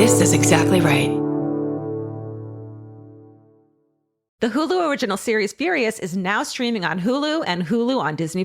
This is exactly right. The Hulu original series Furious is now streaming on Hulu and Hulu on Disney+.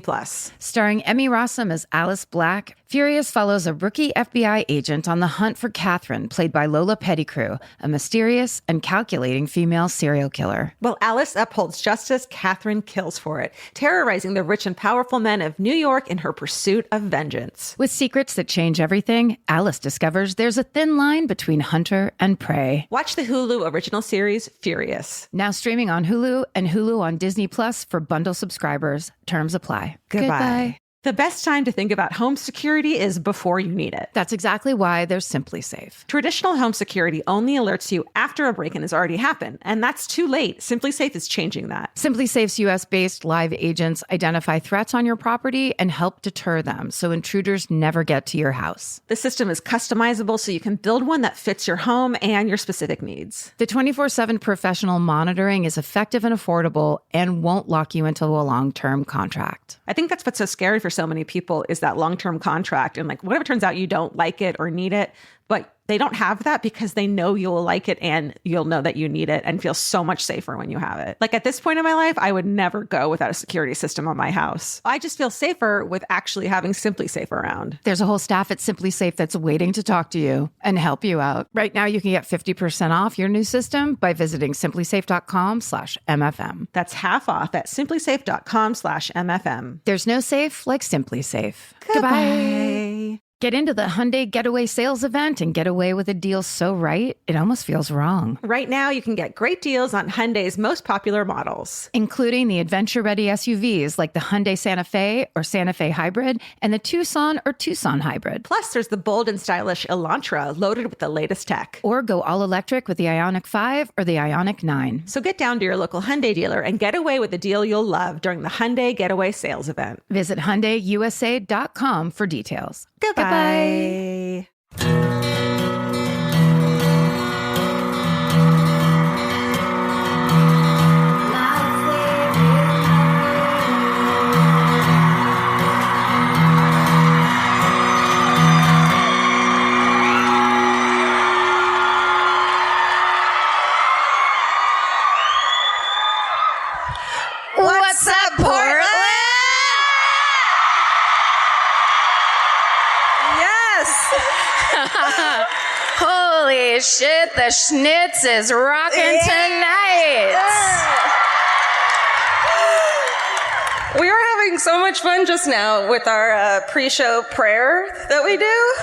Starring Emmy Rossum as Alice Black, Furious follows a rookie FBI agent on the hunt for Catherine, played by Lola Pettigrew, a mysterious and calculating female serial killer. While Alice upholds justice, Catherine kills for it, terrorizing the rich and powerful men of New York in her pursuit of vengeance. With secrets that change everything, Alice discovers there's a thin line between hunter and prey. Watch the Hulu original series Furious. Now streaming on Hulu and Hulu on Disney Plus for bundle subscribers. Terms apply. Goodbye. The best time to think about home security is before you need it. That's exactly why there's Simply Safe. Traditional home security only alerts you after a break-in has already happened, and that's too late. Simply Safe is changing that. Simply Safe's US-based live agents identify threats on your property and help deter them so intruders never get to your house. The system is customizable so you can build one that fits your home and your specific needs. The 24/7 professional monitoring is effective and affordable and won't lock you into a long-term contract. I think that's what's so scary for so many people is that long-term contract. And like, what if it turns out you don't like it or need it, but they don't have that because they know you'll like it and you'll know that you need it and feel so much safer when you have it. Like at this point in my life, I would never go without a security system on my house. I just feel safer with actually having Simply Safe around. There's a whole staff at Simply Safe that's waiting to talk to you and help you out. Right now, you can get 50% off your new system by visiting simplysafe.com/MFM. That's half off at simplysafe.com/MFM. There's no safe like Simply Safe. Goodbye. Get into the Hyundai Getaway Sales Event and get away with a deal so right, it almost feels wrong. Right now, you can get great deals on Hyundai's most popular models, including the adventure-ready SUVs like the Hyundai Santa Fe or Santa Fe Hybrid and the Tucson or Tucson Hybrid. Plus, there's the bold and stylish Elantra loaded with the latest tech. Or go all-electric with the Ioniq 5 or the Ioniq 9. So get down to your local Hyundai dealer and get away with a deal you'll love during the Hyundai Getaway Sales Event. Visit HyundaiUSA.com for details. Goodbye. What's up, Portland? Holy shit, the Schnitz is rocking tonight. We were having so much fun just now with our pre-show prayer that we do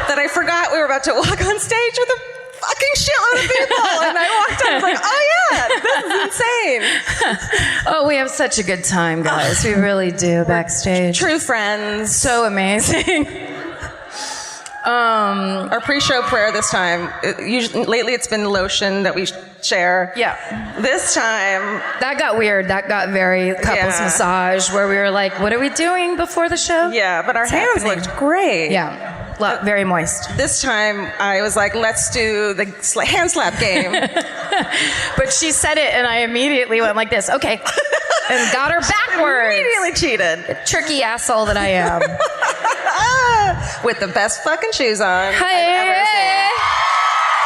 that I forgot we were about to walk on stage with a fucking shitload of people. And I walked up, I was like, oh yeah, this is insane. Oh, we have such a good time, guys. We really do backstage. True friends. So amazing. Our pre-show prayer this time, lately it's been lotion that we share. Yeah. This time... That got weird. That got very couples massage where we were like, what are we doing before the show? Yeah, but our hands looked great. Yeah. Very moist. This time I was like, let's do the hand slap game. But she said it and I immediately went like this. Okay. And got her backwards. Immediately cheated. The tricky asshole that I am. With the best fucking shoes on I've ever seen.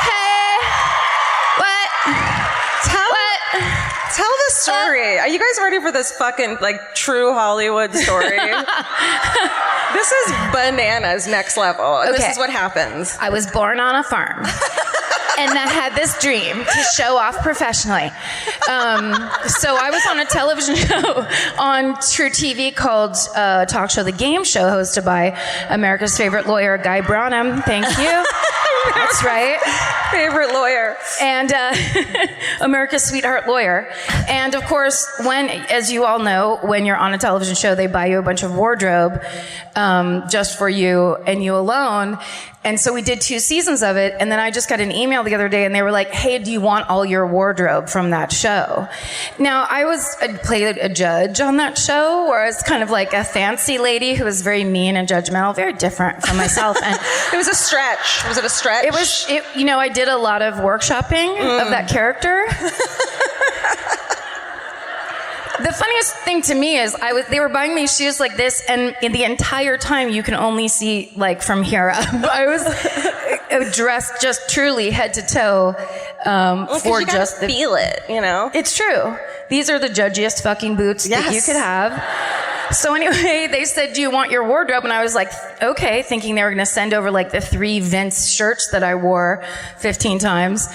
Hey. What? Tell the story. Are you guys ready for this fucking, like, true Hollywood story? This is bananas, next level. And This is what happens. I was born on a farm. And I had this dream to show off professionally. So I was on a television show on True TV called Talk Show The Game Show, hosted by America's favorite lawyer, Guy Branum. Thank you. That's right. Favorite lawyer. And America's sweetheart lawyer. And of course, as you all know, when you're on a television show, they buy you a bunch of wardrobe just for you and you alone. And so we did 2 seasons of it, and then I just got an email the other day, and they were like, hey, do you want all your wardrobe from that show? Now, I played a judge on that show, where I was kind of like a fancy lady who was very mean and judgmental, very different from myself. And it was a stretch. Was it a stretch? I did a lot of workshopping of that character. The funniest thing to me is they were buying me shoes like this, and in the entire time you can only see like from here up. dressed just truly head to toe for you just the feel it, you know? It's true. These are the judgiest fucking boots that you could have. So anyway, they said, do you want your wardrobe? And I was like, okay, thinking they were going to send over like the 3 Vince shirts that I wore 15 times.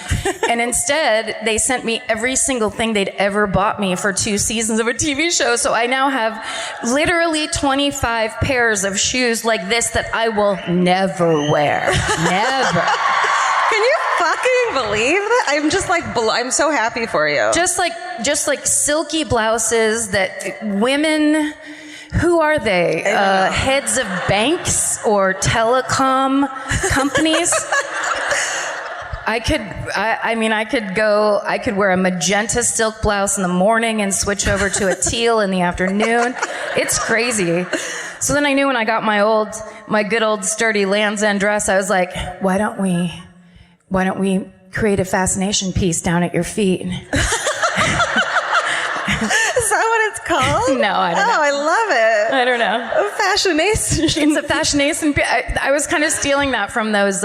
And instead, they sent me every single thing they'd ever bought me for 2 seasons of a TV show. So I now have literally 25 pairs of shoes like this that I will never wear. Never. Can you fucking believe that? I'm just like, I'm so happy for you. Just like silky blouses that women, who are they? Heads of banks or telecom companies? I could wear a magenta silk blouse in the morning and switch over to a teal in the afternoon. It's crazy. So then I knew when I got my good old sturdy Land's End dress, I was like, why don't we create a fascination piece down at your feet? Is that what it's called? No, I don't know. Oh, I love it. I don't know. A fascination. It's a fascination. I was kind of stealing that from those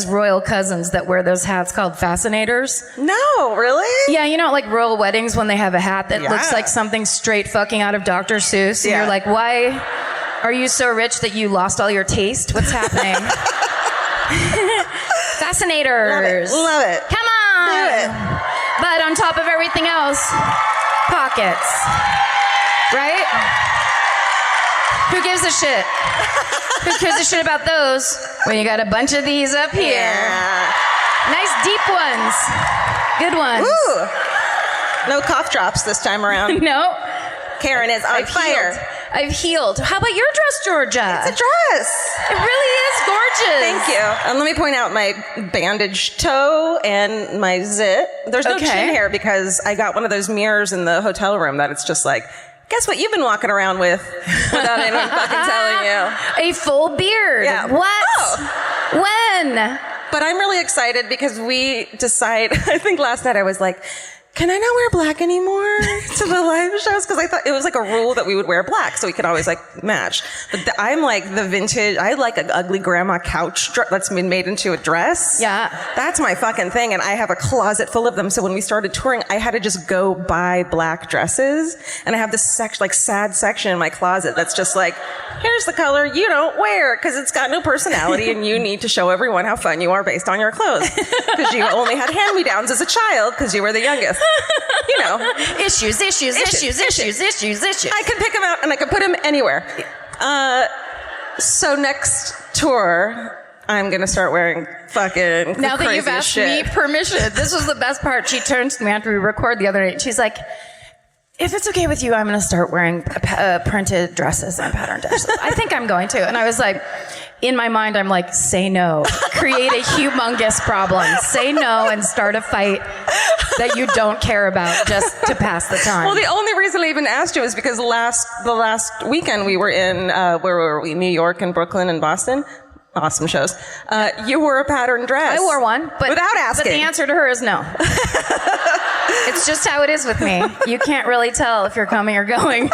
royal cousins that wear those hats called fascinators. No, really? Yeah, you know, like royal weddings when they have a hat that looks like something straight fucking out of Dr. Seuss. And you're like, why are you so rich that you lost all your taste? What's happening? Fascinators. Love it. Come on. Do it. But on top of everything else, pockets. Right? Who gives a shit? Who gives a shit about those when you got a bunch of these up here? Yeah. Nice deep ones. Good ones. Ooh. No cough drops this time around. No. Karen is on fire. I've healed. How about your dress, Georgia? It's a dress. It really is gorgeous. Thank you. And let me point out my bandaged toe and my zit. There's no chin hair because I got one of those mirrors in the hotel room that it's just like, guess what you've been walking around with without anyone fucking telling you. A full beard. Yeah. What? Oh. When? But I'm really excited because we decide, I think last night I was like, can I not wear black anymore to the live shows? Because I thought it was like a rule that we would wear black so we could always like match. But I'm like the vintage, I like an ugly grandma couch that's been made into a dress. Yeah. That's my fucking thing. And I have a closet full of them. So when we started touring, I had to just go buy black dresses. And I have this like sad section in my closet that's just like, here's the color you don't wear because it's got no personality and you need to show everyone how fun you are based on your clothes. Because you only had hand-me-downs as a child because you were the youngest. You know. Issues. I can pick them out and I can put them anywhere. So next tour, I'm going to start wearing fucking now that you've asked me permission. This was the best part. She turns to me after we record the other night. She's like, if it's okay with you, I'm going to start wearing printed dresses and patterned dresses. I think I'm going to. And I was like, in my mind, I'm like, say no. Create a humongous problem. Say no and start a fight that you don't care about just to pass the time. Well, the only reason I even asked you is because the last weekend we were in, where were we? New York and Brooklyn and Boston. Awesome shows. You wore a patterned dress. I wore one, but without asking. But the answer to her is no. It's just how it is with me. You can't really tell if you're coming or going.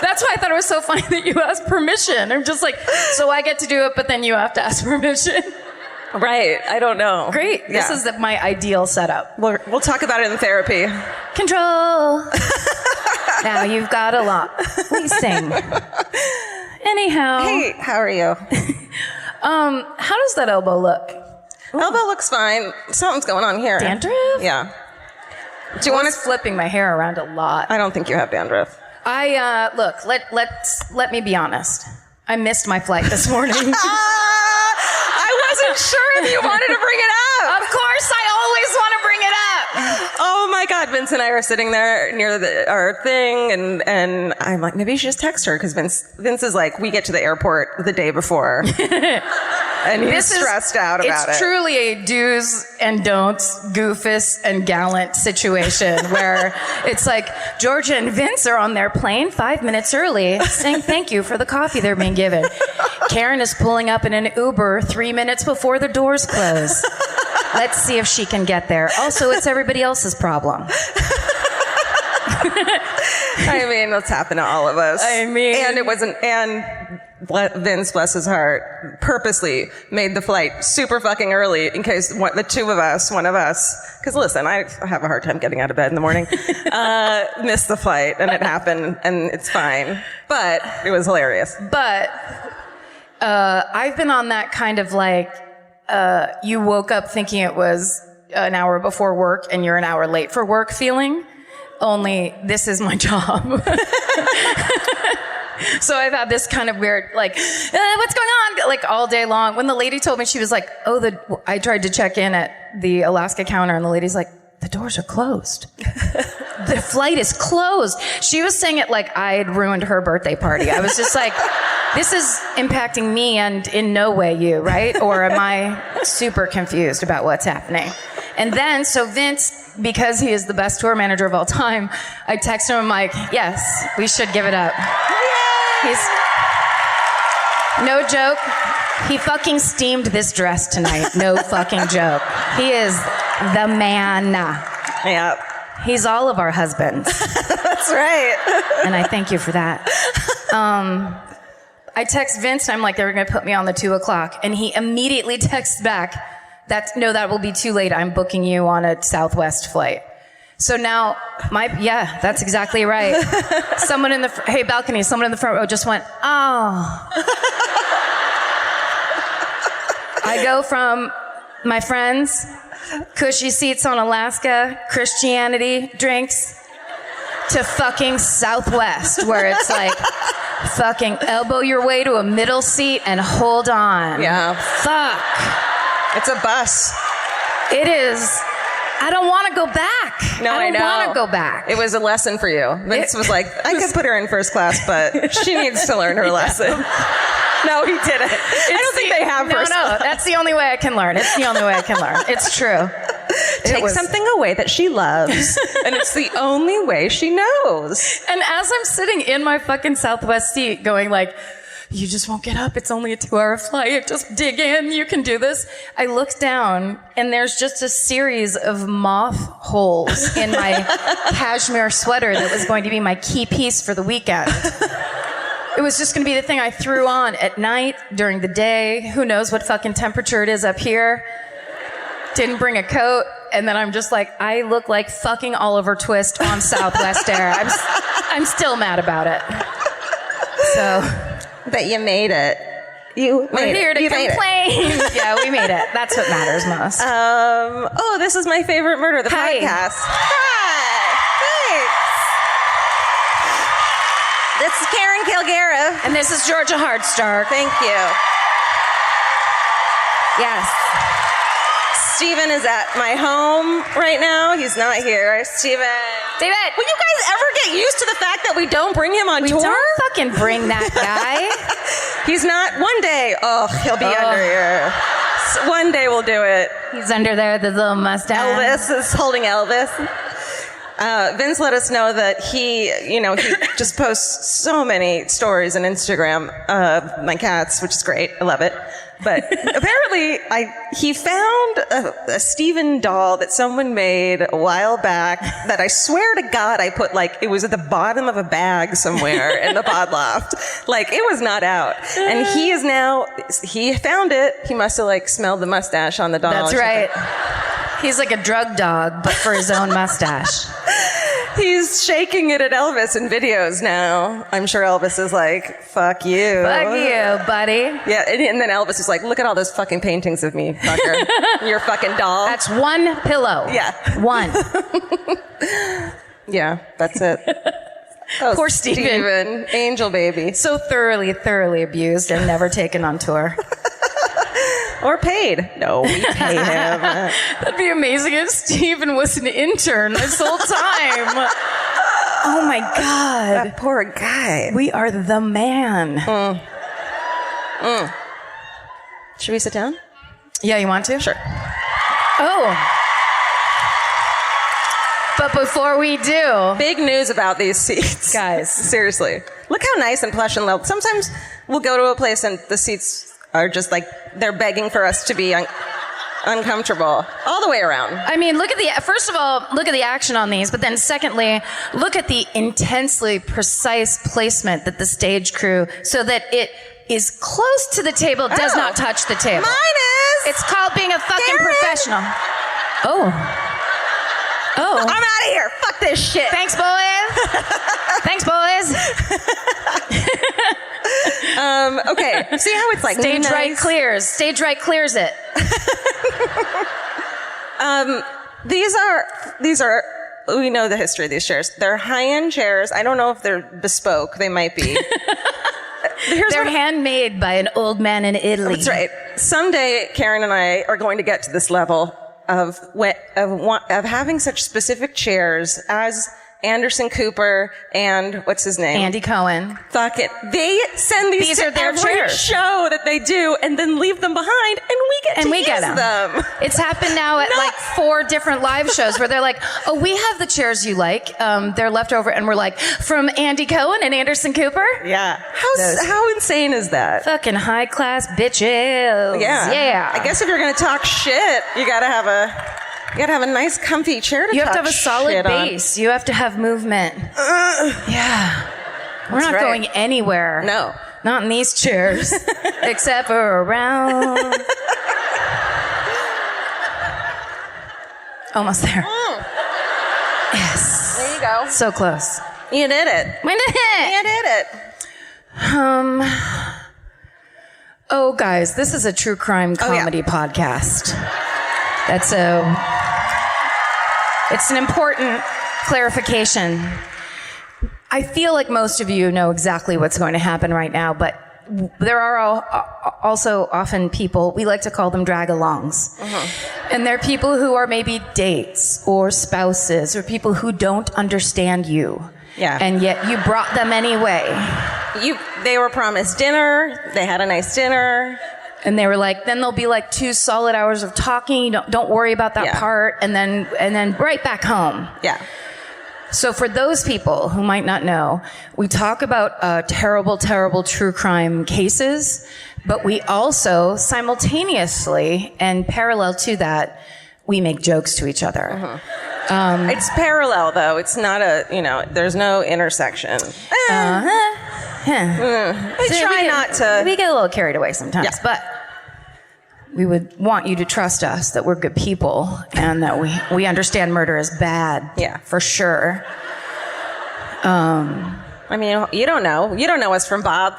That's why I thought it was so funny that you asked permission. I'm just like, so I get to do it, but then you have to ask permission. Right. I don't know. Great. Yeah. This is my ideal setup. We'll talk about it in therapy. Control. Now you've got a lot. We sing. Anyhow. Hey, how are you? How does that elbow look? Elbow looks fine. Something's going on here. Dandruff? Yeah. Do you want to flipping my hair around a lot? I don't think you have dandruff. Look, let me be honest. I missed my flight this morning. I wasn't sure if you wanted to bring it up. Of course, I always want to bring it up. Oh my God, Vince and I are sitting there near our thing, and I'm like, maybe you should just text her because Vince is like, we get to the airport the day before, and he's stressed out about it. It's truly a do's and don'ts, goofus and gallant situation where it's like Georgia and Vince are on their plane 5 minutes early, saying thank you for the coffee they're being given. Karen is pulling up in an Uber 3 minutes before the doors close. Let's see if she can get there. Also, it's everybody else's problem. I mean, that's happened to all of us. I mean- and it wasn't, and Vince, bless his heart, purposely made the flight super fucking early in case one of us, because listen, I have a hard time getting out of bed in the morning, missed the flight, and it happened, and it's fine. But it was hilarious. But I've been on that kind of like, you woke up thinking it was an hour before work and you're an hour late for work feeling. Only this is my job. So I've had this kind of weird, like, what's going on? Like all day long. When the lady told me, she was like, I tried to check in at the Alaska counter and the lady's like, the doors are closed. The flight is closed. She was saying it like I had ruined her birthday party. I was just like, this is impacting me and in no way you, right? Or am I super confused about what's happening? And then, so Vince, because he is the best tour manager of all time, I text him, I'm like, yes, we should give it up. He's, no joke, he fucking steamed this dress tonight. No fucking joke. He is the man. Yeah. He's all of our husbands. That's right. And I thank you for that. I text Vince, and I'm like, they're going to put me on the 2:00. And he immediately texts back, that will be too late. I'm booking you on a Southwest flight. So now, that's exactly right. Someone in the someone in the front row just went, oh. I go from my friends, cushy seats on Alaska, Christianity, drinks, to fucking Southwest, where it's like, fucking elbow your way to a middle seat and hold on. Yeah. Fuck. It's a bus. It is. I don't want to go back. No, I know. I don't want to go back. It was a lesson for you. Vince was like, I could put her in first class, but she needs to learn her lesson. No, he didn't. I don't think they have first class. No, that's the only way I can learn. It's the only way I can learn. It's true. Take something away that she loves, and it's the only way she knows. And as I'm sitting in my fucking Southwest seat going like, you just won't get up. It's only a 2-hour flight. Just dig in. You can do this. I look down and there's just a series of moth holes in my cashmere sweater that was going to be my key piece for the weekend. It was just going to be the thing I threw on at night, during the day. Who knows what fucking temperature it is up here. Didn't bring a coat. And then I'm just like, I look like fucking Oliver Twist on Southwest Air. I'm still mad about it. So... But you made it. We're here to complain. Yeah, we made it. That's what matters most. This is my favorite murder, the podcast. Hi. Thanks. This is Karen Kilgariff. And this is Georgia Hardstark. Thank you. Yes. Steven is at my home right now. He's not here. Steven. David. Will you guys ever get used to the fact that we don't bring him on tour? Don't fucking bring that guy. He's not. One day, he'll be under here. So one day we'll do it. He's under there with his little mustache. Elvis is holding Elvis. Vince let us know that he just posts so many stories on Instagram of my cats, which is great. I love it. But apparently he found a Steven doll that someone made a while back that I swear to God I put it was at the bottom of a bag somewhere in the pod loft. It was not out. And he found it. He must have smelled the mustache on the doll. That's right. He's like a drug dog, but for his own mustache. He's shaking it at Elvis in videos now. I'm sure Elvis is like, fuck you. Fuck you, buddy. Yeah, and then Elvis is like, look at all those fucking paintings of me, fucker. Your fucking doll. That's one pillow. Yeah. One. Yeah, that's it. Poor Steven. Angel baby. So thoroughly, thoroughly abused and never taken on tour. Or paid. No, we pay him. That'd be amazing if Steven was an intern this whole time. Oh my God. That poor guy. We are the man. Should we sit down? Yeah, you want to? Sure. Oh. But before we do... Big news about these seats. Guys. Seriously. Look how nice and plush and level. Sometimes we'll go to a place and the seats are just they're begging for us to be uncomfortable all the way around. I mean, first of all, look at the action on these, but then secondly, look at the intensely precise placement that the stage crew, so that it is close to the table, does not touch the table. Mine is. It's called being a fucking Karen. professional. Oh. I'm out of here. Fuck this shit. Thanks, boys. Thanks, boys. Okay. See how it's like Stage nice. right clears. Stage right clears it. These are. We know the history of these chairs. They're high-end chairs. I don't know if they're bespoke. They might be. They're handmade by an old man in Italy. That's right. Someday, Karen and I are going to get to this level of having such specific chairs as Anderson Cooper and what's his name? Andy Cohen. Fuck it. They send these to are their every chairs. show that they do and then leave them behind, and we get to use them. It's happened now at like 4 different live shows where they're like, oh, we have the chairs you like. They're left over, and we're like, from Andy Cohen and Anderson Cooper? Yeah. How insane is that? Fucking high class bitches. Yeah. I guess if you're going to talk shit, you got to have a nice comfy chair to You have talk to have a solid shit on. base. You have to have movement. Yeah. We're not right. going anywhere. No. Not in these chairs. Except for around. Almost there. Yes. There you go. So close. You did it. We did it. You did it. Oh, guys, this is a true crime comedy podcast. It's an important clarification. I feel like most of you know exactly what's going to happen right now, but there are also often people, we like to call them drag-alongs. And they're people who are maybe dates or spouses or people who don't understand you. Yeah. And yet you brought them anyway. They were promised dinner. They had a nice dinner. And they were like, then there'll be like 2 solid hours of talking. Don't worry about that part. And then right back home. Yeah. So for those people who might not know, we talk about terrible, terrible true crime cases, but we also simultaneously and parallel to that, we make jokes to each other. It's parallel, though. It's not there's no intersection. We try not to. We get a little carried away sometimes, Yeah. but we would want you to trust us that we're good people and that we understand murder is bad. Yeah. For sure. I mean, you don't know. You don't know us from Bob.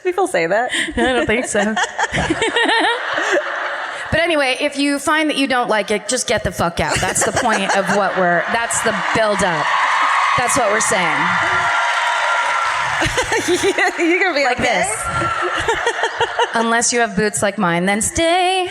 People say that. I don't think so. But anyway, if you find that you don't like it, just get the fuck out. That's the point of that's the build up. That's what we're saying. You're going to be Like this. Unless you have boots like mine, then stay.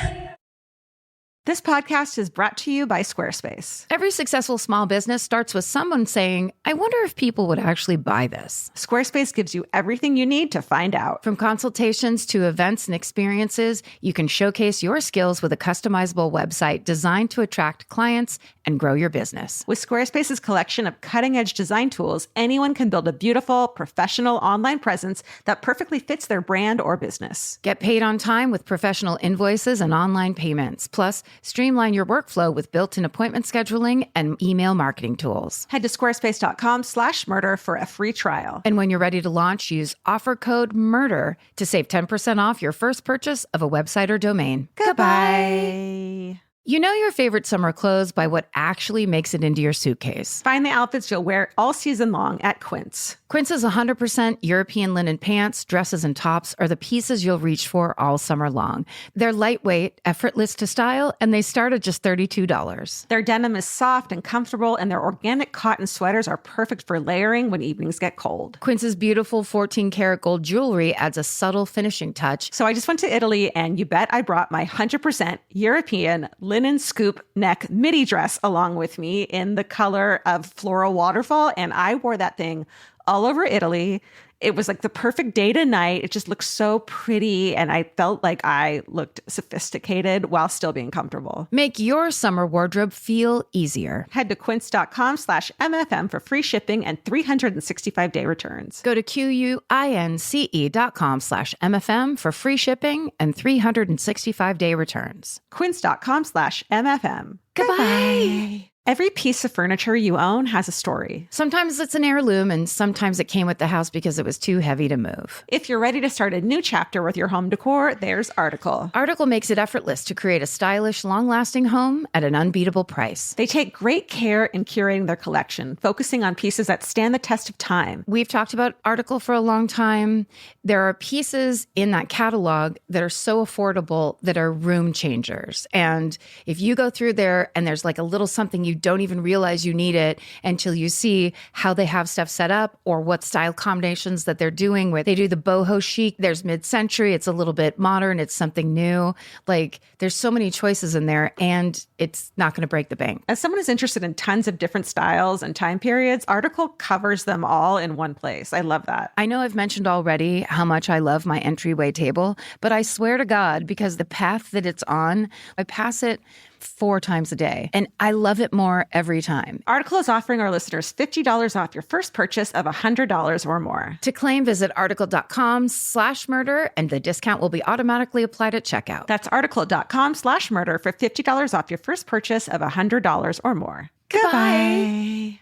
This podcast is brought to you by Squarespace. Every successful small business starts with someone saying, I wonder if people would actually buy this. Squarespace gives you everything you need to find out. From consultations to events and experiences, you can showcase your skills with a customizable website designed to attract clients and grow your business. With Squarespace's collection of cutting-edge design tools, anyone can build a beautiful, professional online presence that perfectly fits their brand or business. Get paid on time with professional invoices and online payments. Plus, streamline your workflow with built-in appointment scheduling and email marketing tools. Head to squarespace.com/murder for a free trial. And when you're ready to launch, use offer code MURDER to save 10% off your first purchase of a website or domain. Goodbye. You know your favorite summer clothes by what actually makes it into your suitcase. Find the outfits you'll wear all season long at Quince. Quince's 100% European linen pants, dresses, and tops are the pieces you'll reach for all summer long. They're lightweight, effortless to style, and they start at just $32. Their denim is soft and comfortable, and their organic cotton sweaters are perfect for layering when evenings get cold. Quince's beautiful 14-karat gold jewelry adds a subtle finishing touch. So I just went to Italy, and you bet I brought my 100% European linen scoop neck midi dress along with me in the color of floral waterfall, and I wore that thing all over Italy, It was like the perfect day to night. It just looked so pretty. And I felt like I looked sophisticated while still being comfortable. Make your summer wardrobe feel easier. Head to quince.com/MFM for free shipping and 365-day returns. Go to QUINCE.com/MFM for free shipping and 365-day returns. Quince.com/MFM. Goodbye. Every piece of furniture you own has a story. Sometimes it's an heirloom, and sometimes it came with the house because it was too heavy to move. If you're ready to start a new chapter with your home decor, there's Article. Article makes it effortless to create a stylish, long-lasting home at an unbeatable price. They take great care in curating their collection, focusing on pieces that stand the test of time. We've talked about Article for a long time. There are pieces in that catalog that are so affordable that are room changers. And if you go through there and there's like a little something you don't even realize you need it until you see how they have stuff set up or what style combinations that they're doing with. They do the boho chic. There's mid-century. It's a little bit modern. It's something new. Like there's so many choices in there and it's not going to break the bank. As someone who's interested in tons of different styles and time periods, Article covers them all in one place. I love that. I know I've mentioned already how much I love my entryway table, but I swear to God, because the path that it's on, I pass it 4 times a day, and I love it more every time. Article is offering our listeners $50 off your first purchase of $100 or more. To claim, visit article.com/murder, and the discount will be automatically applied at checkout. That's article.com/murder for $50 off your first purchase of $100 or more. Goodbye.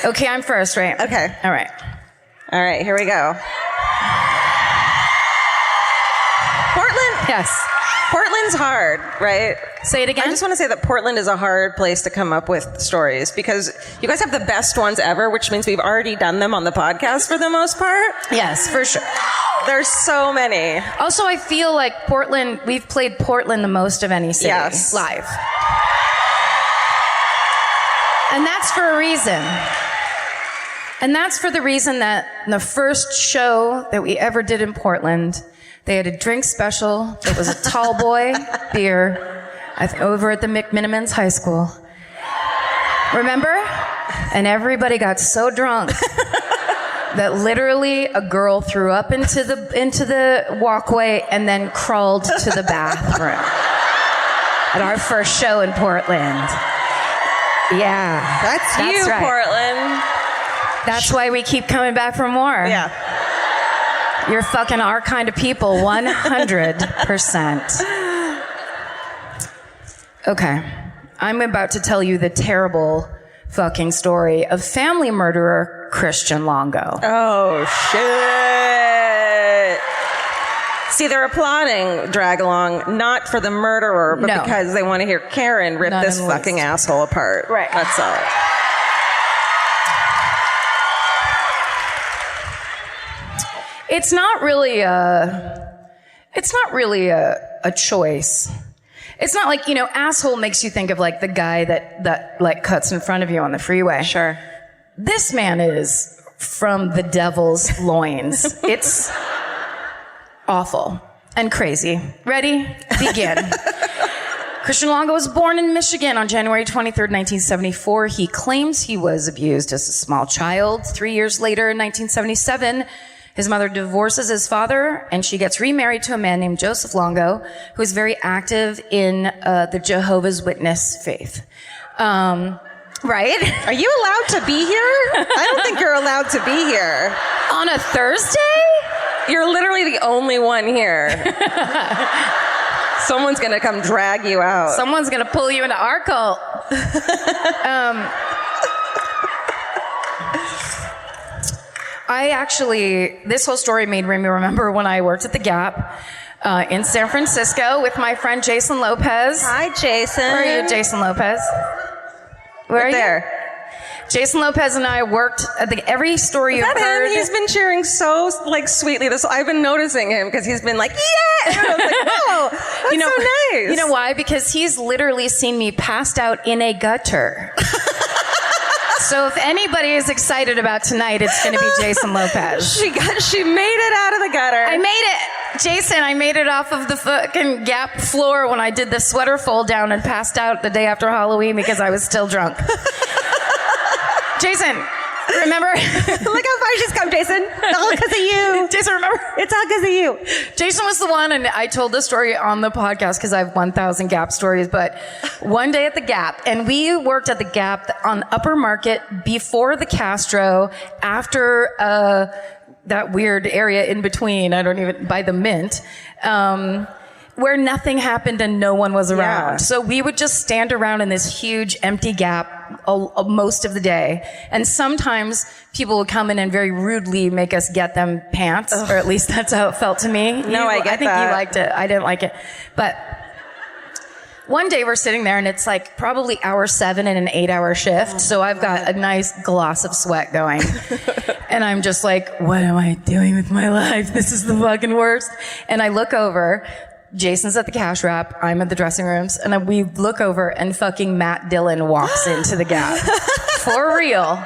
Okay, I'm first, right? Okay. All right. All right, here we go. Portland. Yes. Portland's hard, right? Say it again. I just want to say that Portland is a hard place to come up with stories because you guys have the best ones ever, which means we've already done them on the podcast for the most part. Yes, for sure. There's so many. Also, I feel like Portland, we've played Portland the most of any city live. And that's for a reason. And that's for the reason that the first show that we ever did in Portland, they had a drink special that was a tall boy beer over at the McMinimans High School. Remember? And everybody got so drunk that literally a girl threw up into the walkway and then crawled to the bathroom at our first show in Portland. Yeah. That's you, right. Portland. That's why we keep coming back for more. Yeah. You're fucking our kind of people, 100%. Okay. I'm about to tell you the terrible fucking story of family murderer Christian Longo. Oh, shit. See, they're applauding Drag Along, not for the murderer, but because they want to hear Karen rip this fucking asshole apart. Right. That's all. It's not really a choice. It's not like, asshole makes you think of like the guy that like cuts in front of you on the freeway. Sure. This man is from the devil's loins. It's awful and crazy. Ready? Begin. Christian Longo was born in Michigan on January 23rd, 1974. He claims he was abused as a small child. 3 years later, in 1977, his mother divorces his father, and she gets remarried to a man named Joseph Longo, who is very active in the Jehovah's Witness faith. Right? Are you allowed to be here? I don't think you're allowed to be here. On a Thursday? You're literally the only one here. Someone's going to come drag you out. Someone's going to pull you into our cult. This whole story made me remember when I worked at the Gap in San Francisco with my friend Jason Lopez. Hi, Jason. Where are you, Jason Lopez? Where are you? There. Jason Lopez and I worked at every story you've heard. He's been cheering so sweetly. I've been noticing him because he's been like, yeah! And I was like, wow, that's so nice. You know why? Because he's literally seen me passed out in a gutter. So if anybody is excited about tonight, it's going to be Jason Lopez. She made it out of the gutter. I made it. Jason, I made it off of the fucking Gap floor when I did the sweater fold down and passed out the day after Halloween because I was still drunk. Jason, Remember? Look how far she's come, Jason. It's all because of you. Jason, remember? It's all because of you. Jason was the one, and I told this story on the podcast because I have 1,000 Gap stories, but one day at the Gap, and we worked at the Gap on Upper Market before the Castro, after that weird area in between, by the Mint, where nothing happened and no one was around. Yeah. So we would just stand around in this huge empty Gap most of the day. And sometimes people would come in and very rudely make us get them pants, or at least that's how it felt to me. No, I think you liked it. I didn't like it. But one day we're sitting there and it's like probably hour 7 in an 8-hour shift. So I've got a nice gloss of sweat going. And I'm just like, what am I doing with my life? This is the fucking worst. And I look over. Jason's at the cash wrap. I'm at the dressing rooms. And then we look over and fucking Matt Dillon walks into the Gap. For real.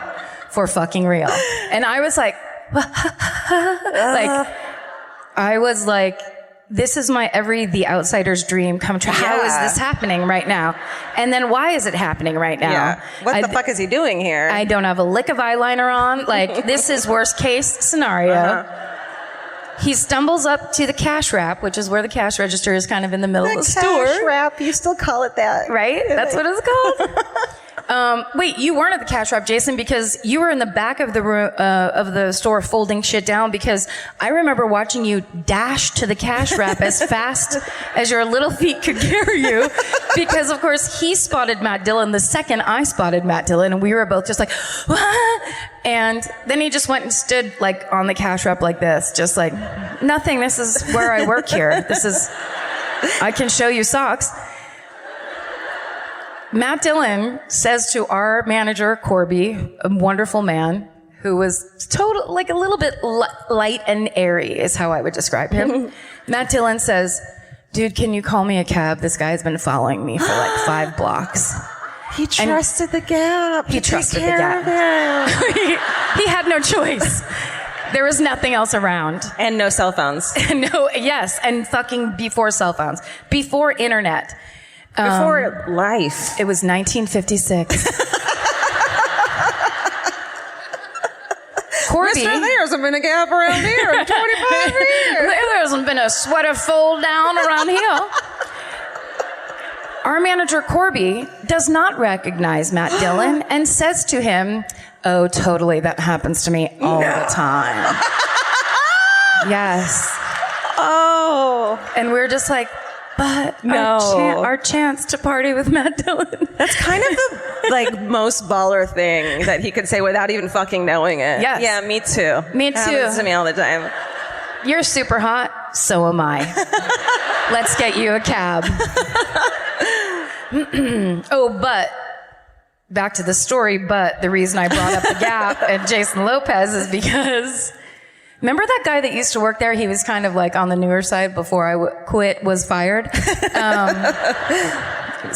For fucking real. And I was like, this is my the outsider's dream come true. How is this happening right now? And then why is it happening right now? Yeah. What the fuck is he doing here? I don't have a lick of eyeliner on. Like, this is worst case scenario. He stumbles up to the cash wrap, which is where the cash register is, kind of in the middle of the store. Cash wrap, you still call it that. Right? That's what it's called. Wait, you weren't at the cash wrap, Jason, because you were in the back of the store folding shit down, because I remember watching you dash to the cash wrap as fast as your little feet could carry you, because of course he spotted Matt Dillon the second I spotted Matt Dillon, and we were both just like, what? And then he just went and stood like on the cash wrap like this, just like, nothing, this is where I work here. I can show you socks. Matt Dillon says to our manager, Corby, a wonderful man, who was a little bit light and airy is how I would describe him. Matt Dillon says, dude, can you call me a cab? This guy's been following me for like 5 blocks. He trusted the Gap. He trusted the Gap. He had no choice. There was nothing else around. And no cell phones. And fucking before cell phones. Before internet. Before life. It was 1956. Corby. Mister, there hasn't been a Gap around here in 25 years. There hasn't been a sweater fold down around here. Our manager, Corby, does not recognize Matt Dillon and says to him, oh, totally, that happens to me all the time. Yes. Oh. And we're just like, but no. our chance to party with Matt Dillon. That's kind of the most baller thing that he could say without even fucking knowing it. Yes. Yeah, me too. Me too. Happens to me all the time. You're super hot, so am I. Let's get you a cab. Oh, but back to the story, but the reason I brought up the Gap and Jason Lopez is because remember that guy that used to work there? He was kind of like on the newer side before I quit, was fired. It's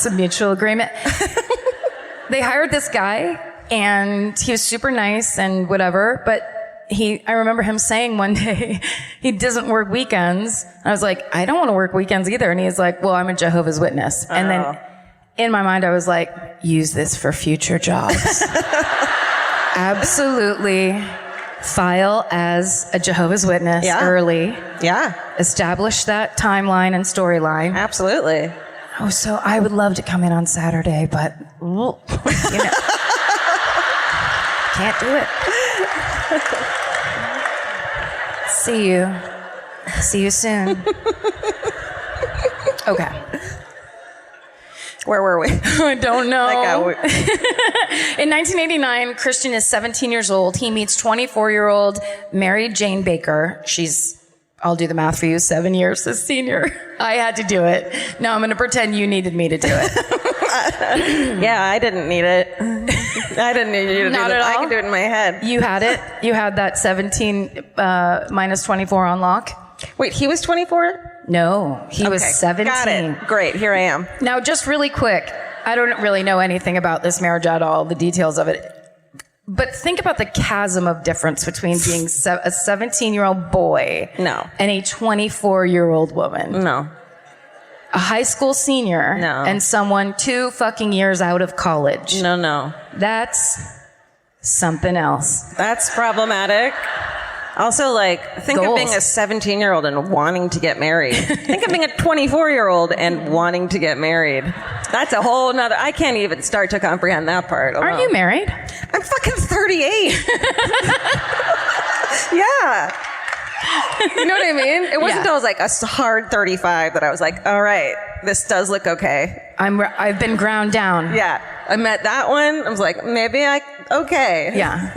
a mutual agreement. They hired this guy and he was super nice and whatever, but I remember him saying one day, he doesn't work weekends. I was like, I don't want to work weekends either. And he's like, well, I'm a Jehovah's Witness. And then in my mind, I was like, use this for future jobs. Absolutely. File as a Jehovah's Witness early. Yeah. Establish that timeline and storyline. Absolutely. Oh, so I would love to come in on Saturday, but, can't do it. See you soon. Okay. Where were we? I don't know. In 1989, Christian is 17 years old. He meets 24-year-old married Jane Baker. I'll do the math for you, 7 years as senior. I had to do it. Now I'm going to pretend you needed me to do it. Yeah, I didn't need it. I didn't need you to Not do it. at all? I could do it in my head. You had it. You had that 17 minus 24 on lock. Wait, he was 24? No, he was 17. Got it. Great, here I am. Now, just really quick, I don't really know anything about this marriage at all, the details of it. But think about the chasm of difference between being a 17-year-old boy and a 24-year-old woman. No. A high school senior No. and someone 2 fucking years out of college. No. That's something else. That's problematic. Also, like, think of being a 17-year-old and wanting to get married. Think of being a 24-year-old and wanting to get married. That's a whole nother... I can't even start to comprehend that part alone. Aren't you married? I'm fucking 38. Yeah. You know what I mean? It wasn't until I was like a hard 35 that I was like, all right, this does look okay. I've been ground down. Yeah. I met that one. I was like, okay. Yeah.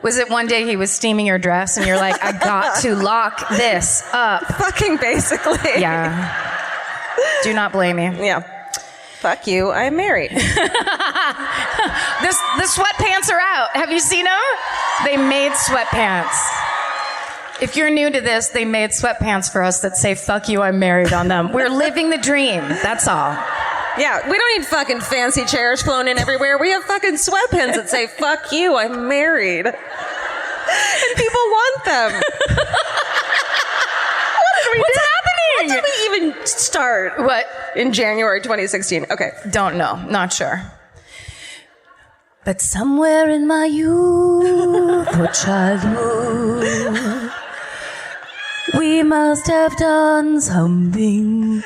Was it one day he was steaming your dress and you're like, I got to lock this up? Fucking basically. Yeah. Do not blame me. Yeah. Fuck you. I'm married. The sweatpants are out. Have you seen them? They made sweatpants. If you're new to this, they made sweatpants for us that say, fuck you, I'm married on them. We're living the dream. That's all. Yeah, we don't need fucking fancy chairs flown in everywhere. We have fucking sweatpants that say, fuck you, I'm married. And people want them. What's happening? When did we even start? What? In January 2016. Okay. Don't know. Not sure. But somewhere in my youth or childhood, we must have done something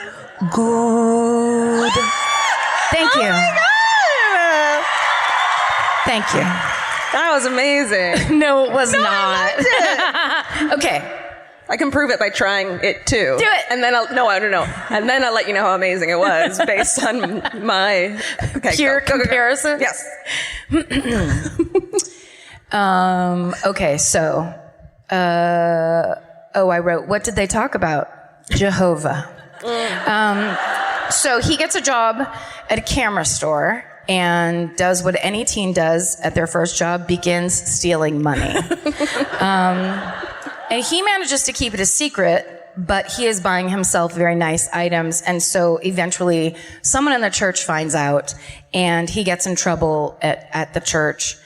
good. Thank you. Oh my God! Thank you. That was amazing. No, it was not. I loved it. Okay. I can prove it by trying it too. Do it. And then I don't know. And then I'll let you know how amazing it was based on my Pure comparison. Yes. Okay, so I wrote, what did they talk about? Jehovah. So he gets a job at a camera store and does what any teen does at their first job, begins stealing money. And he manages to keep it a secret, but he is buying himself very nice items. And so eventually someone in the church finds out and he gets in trouble at the church.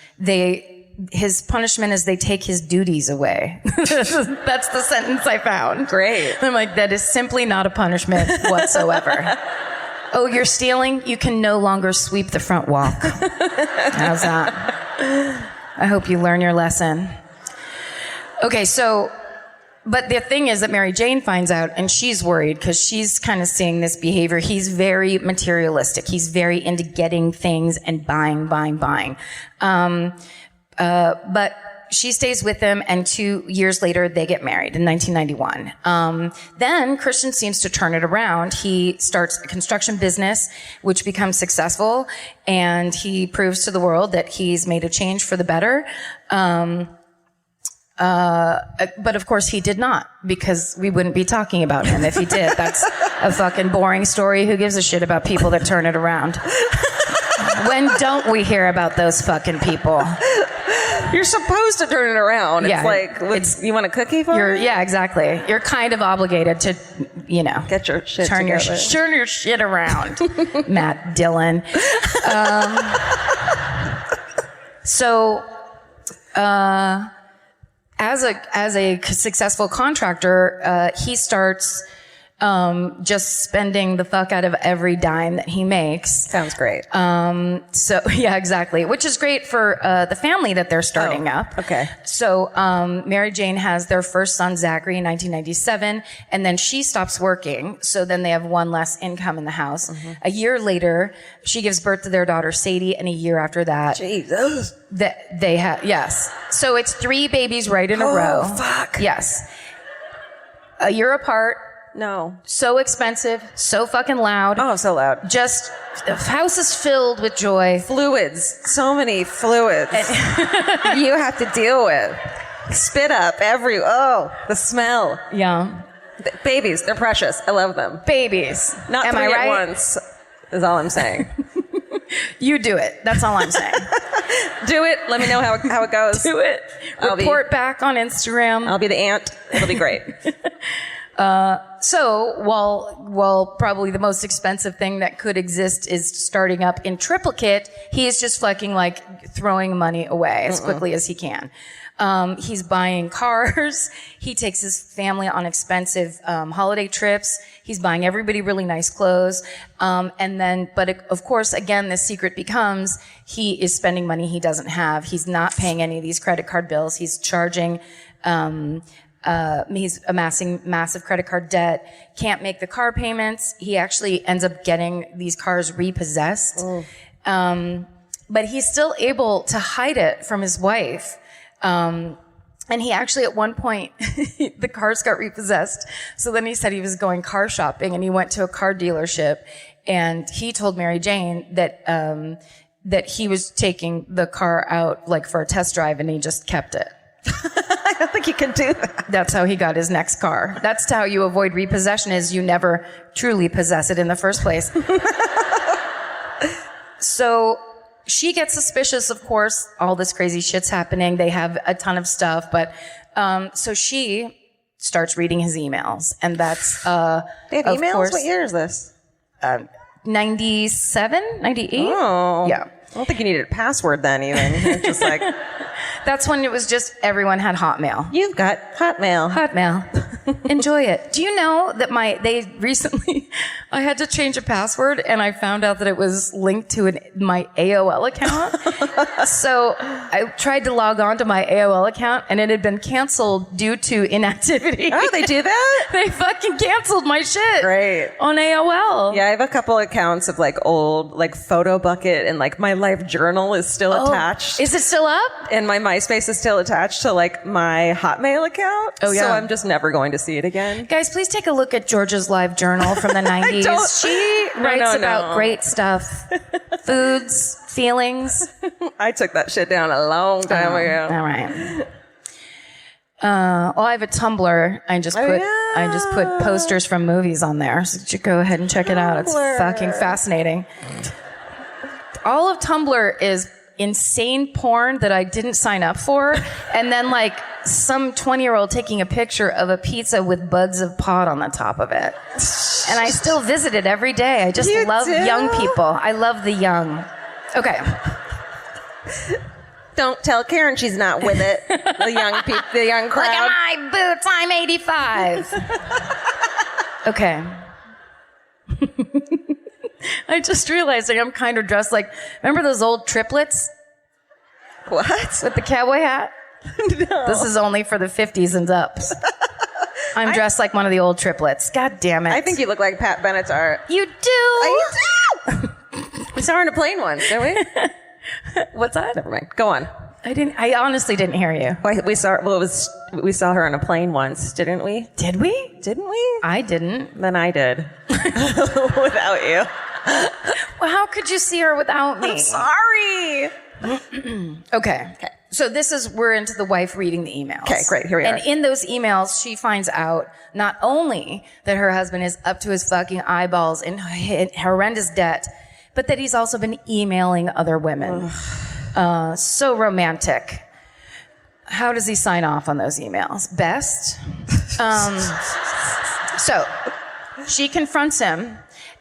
His punishment is they take his duties away. That's the sentence I found. Great. I'm like, that is simply not a punishment whatsoever. Oh, you're stealing? You can no longer sweep the front walk. How's that? I hope you learn your lesson. Okay, so, but the thing is that Mary Jane finds out and she's worried because she's kind of seeing this behavior. He's very materialistic. He's very into getting things and buying. But she stays with him, and 2 years later, they get married in 1991. Then Christian seems to turn it around. He starts a construction business, which becomes successful, and he proves to the world that he's made a change for the better. But of course he did not, because we wouldn't be talking about him if he did. That's a fucking boring story. Who gives a shit about people that turn it around? When don't we hear about those fucking people? You're supposed to turn it around. Yeah, it's like, you want a cookie for me? Yeah, exactly. You're kind of obligated to, get your shit turn your shit around, Matt Dillon. As a successful contractor, he starts just spending the fuck out of every dime that he makes. Sounds great. So yeah, exactly. Which is great for the family that they're starting up. Okay. So Mary Jane has their first son, Zachary, in 1997, and then she stops working. So then they have one less income in the house. Mm-hmm. A year later, she gives birth to their daughter, Sadie, and a year after that, Jesus. they have, yes. So it's 3 babies right in a row. Oh, fuck. Yes. A year apart. No. So expensive, so fucking loud. Oh, so loud. Just, the house is filled with joy. Fluids. So many fluids. You have to deal with. Spit up the smell. Yeah. Babies, they're precious. I love them. Babies. Not Am 3 I right? at once, is all I'm saying. You do it. That's all I'm saying. Do it. Let me know how it goes. Do it. Report back on Instagram. I'll be the aunt. It'll be great. So while probably the most expensive thing that could exist is starting up in triplicate, he is just fucking like throwing money away as quickly as he can. He's buying cars. He takes his family on expensive holiday trips. He's buying everybody really nice clothes. But of course, again, the secret becomes he is spending money he doesn't have. He's not paying any of these credit card bills. He's charging, he's amassing massive credit card debt, can't make the car payments. He actually ends up getting these cars repossessed. But he's still able to hide it from his wife. And he actually, at one point, the cars got repossessed. So then he said he was going car shopping, and he went to a car dealership, and he told Mary Jane that he was taking the car out like for a test drive, and he just kept it. I don't think you can do that. That's how he got his next car. That's how you avoid repossession, is you never truly possess it in the first place. So she gets suspicious, of course. All this crazy shit's happening. They have a ton of stuff, but so she starts reading his emails, and that's They have emails? course, What year is this? 97, 98? Oh. Yeah. I don't think you needed a password then even. It's just like, That's when it was just everyone had Hotmail. you've got Hotmail. Hotmail. Enjoy it. Do you know that they recently, I had to change a password, and I found out that it was linked to my AOL account. So I tried to log on to my AOL account, and it had been canceled due to inactivity. Oh, they do that? They fucking canceled my shit. Great. On AOL. Yeah, I have a couple accounts of like old, like Photo Bucket, and like my life journal is still attached. Is it still up? And my MySpace is still attached to like my Hotmail account. Oh, yeah. So I'm just never going to see it again. Guys, please take a look at Georgia's live journal from the 90s. She writes about great stuff. Foods, feelings. I took that shit down a long time ago. All right. Well, I have a Tumblr. I just put posters from movies on there. So you go ahead and check it out. It's fucking fascinating. All of Tumblr is insane porn that I didn't sign up for, and then like some 20-year-old taking a picture of a pizza with buds of pot on the top of it. And I still visit it every day. I just love young people. I love the young. Okay. Don't tell Karen she's not with it. The young people, the young crowd. Look at my boots. I'm 85. Okay. I just realized I'm kind of dressed like, remember those old triplets? What? With the cowboy hat? No. This is only for the 50s and ups. I'm dressed like one of the old triplets. God damn it. I think you look like Pat Bennett's art. You do? I do! We saw her in a plane once, didn't we? What's that? Never mind. Go on. I honestly didn't hear you. We saw her on a plane once, didn't we? Did we? Didn't we? I didn't. Then I did. Without you. Well, how could you see her without me? I'm sorry. Okay. So we're into the wife reading the emails. Okay, great. Here we are. And in those emails, she finds out not only that her husband is up to his fucking eyeballs in horrendous debt, but that he's also been emailing other women. So romantic. How does he sign off on those emails? Best. So she confronts him,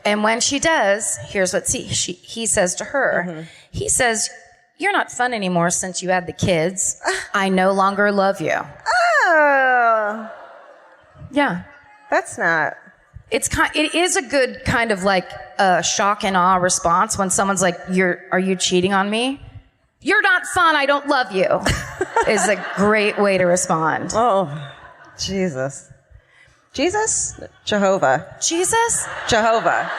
and when she does, here's what he says to her. Mm-hmm. He says, "You're not fun anymore since you had the kids. I no longer love you." Oh. Yeah. That's not. It is a good kind of like shock and awe response when someone's like, "Are you cheating on me? You're not fun. I don't love you." Is a great way to respond. Oh, Jesus. Jesus? Jehovah. Jesus? Jehovah.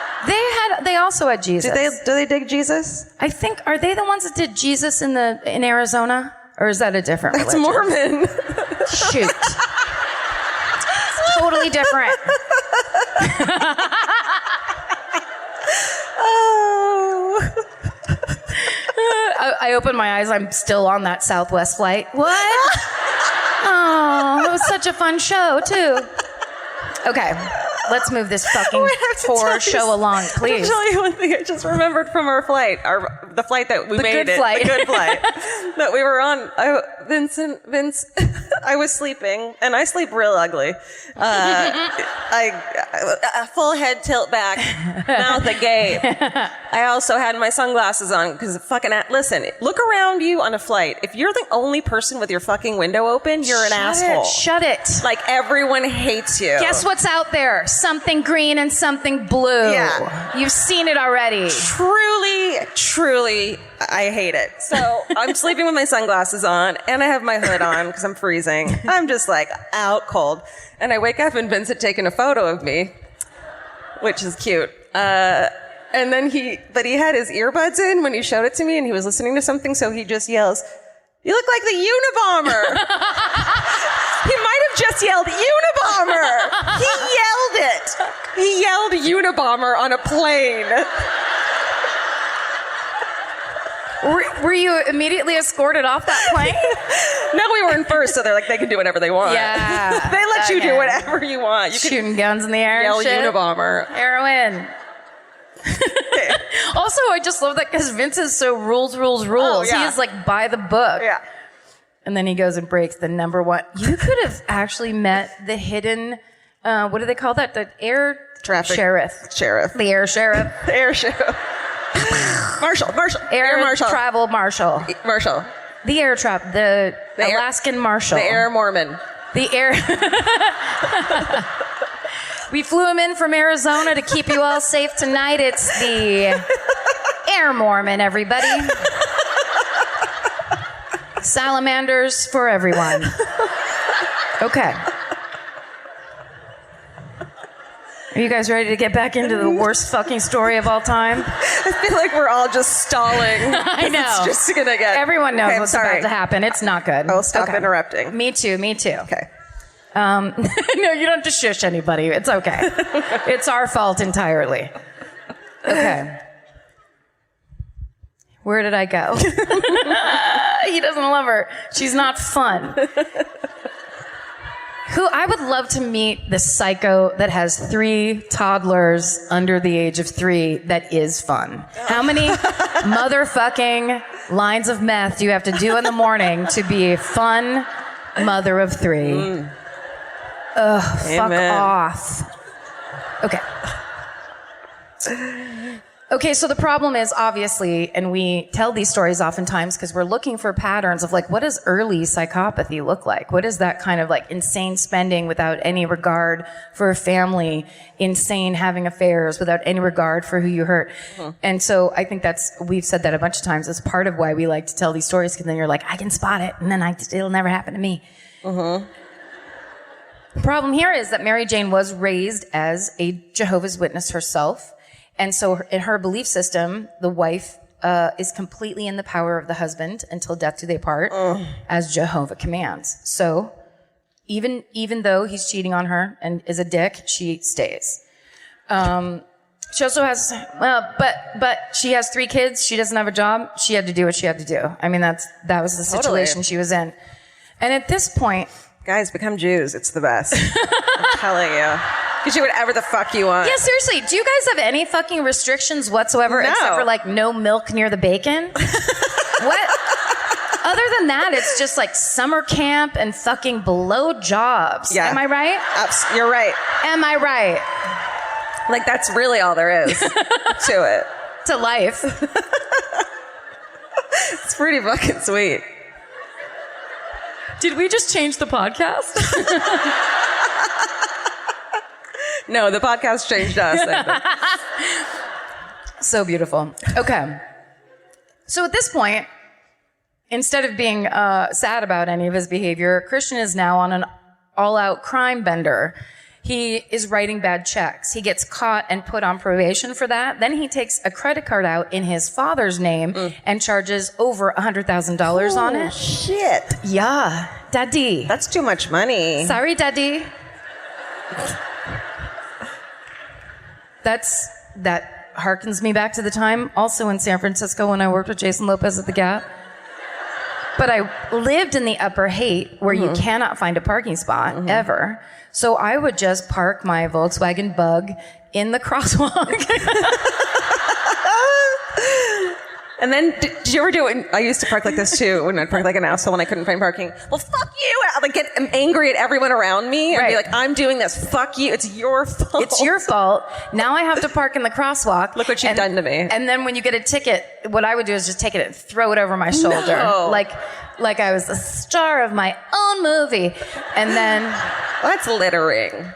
They also had Jesus. Do they dig Jesus? I think, are they the ones that did Jesus in Arizona? Or is that a different That's religion? Mormon. Shoot. Totally different. Oh. I open my eyes. I'm still on that Southwest flight. What? Oh, it was such a fun show, too. Okay, let's move this fucking poor show along, please. I'll tell you one thing I just remembered from our flight, the flight that we made good it. Flight. The good flight that we were on. Vince, I was sleeping, and I sleep real ugly. A full head tilt back, mouth agape. I also had my sunglasses on because listen, look around you on a flight. If you're the only person with your fucking window open, you're an asshole. Shut it. Like, everyone hates you. Guess what's out there? Something green and something blue. Yeah. You've seen it already. Truly, I hate it. So I'm sleeping with my sunglasses on, and I have my hood on because I'm freezing. I'm just like out cold. And I wake up and Vince had taken a photo of me, which is cute. And then he had his earbuds in when he showed it to me, and he was listening to something, so he just yells, "You look like the Unabomber." He might have just yelled Unabomber. He yelled it. He yelled Unabomber on a plane. Were you immediately escorted off that plane? No, we were in first, so they're like, they can do whatever they want. Yeah. They let you do whatever you want. You can shooting guns in the air yell and shit. Unabomber. Heroin. Also, I just love that because Vince is so rules. Oh, yeah. He is like by the book. Yeah. And then he goes and breaks the number one. You could have actually met the hidden, what do they call that? The air Traffic sheriff. The air sheriff. The air sheriff. Marshal. Air marshal. travel marshal. Marshal. The air trap. The Alaskan marshal. The air Mormon. The air. We flew him in from Arizona to keep you all safe tonight. It's the Air Mormon, everybody. Salamanders for everyone. Okay. Are you guys ready to get back into the worst fucking story of all time? I feel like we're all just stalling. I know. It's just gonna get... Everyone knows Okay, what's sorry. about to happen. It's not good. I'll stop Okay. interrupting. Me too. Okay. No, you don't have to shush anybody. It's okay. It's our fault entirely. Okay. Where did I go? He doesn't love her. She's not fun. I would love to meet the psycho that has 3 toddlers under the age of 3 that is fun. How many motherfucking lines of meth do you have to do in the morning to be a fun mother of 3? Ugh, fuck off. Okay. Okay, so the problem is obviously, and we tell these stories oftentimes because we're looking for patterns of like, what does early psychopathy look like? What is that kind of like insane spending without any regard for a family, insane having affairs without any regard for who you hurt? And so I think we've said that a bunch of times as part of why we like to tell these stories, because then you're like, I can spot it, and then it'll never happen to me. The problem here is that Mary Jane was raised as a Jehovah's Witness herself. And so in her belief system, the wife is completely in the power of the husband until death do they part, as Jehovah commands. So even though he's cheating on her and is a dick, she stays. She also has, but she has 3 kids. She doesn't have a job. She had to do what she had to do. I mean, that was the situation she was in. And at this point, guys, become Jews. It's the best. I'm telling you. You do whatever the fuck you want. yeah, seriously, do you guys have any fucking restrictions whatsoever No. except for like no milk near the bacon? What? Other than that, it's just like summer camp and fucking blow jobs. Yeah. Am I right? You're right. Am I right? Like, that's really all there is to it. To life. It's pretty fucking sweet. Did we just change the podcast? No, the podcast changed us. So beautiful. Okay. So at this point, instead of being sad about any of his behavior, Christian is now on an all-out crime bender. He is writing bad checks. He gets caught and put on probation for that. Then he takes a credit card out in his father's name and charges over $100,000 on it. Shit. Yeah. Daddy. That's too much money. Sorry, Daddy. That harkens me back to the time also in San Francisco when I worked with Jason Lopez at the Gap. But I lived in the Upper Haight where you cannot find a parking spot ever. So I would just park my Volkswagen Bug in the crosswalk. And then, did you ever do it? I used to park like this too, when I'd park like an asshole when I couldn't find parking. Well, fuck you! I'd like get angry at everyone around me and be like, I'm doing this. Fuck you. It's your fault. It's your fault. Now I have to park in the crosswalk. Look what you've done to me. And then when you get a ticket, what I would do is just take it and throw it over my shoulder. No. Like I was a star of my own movie. And then... That's littering.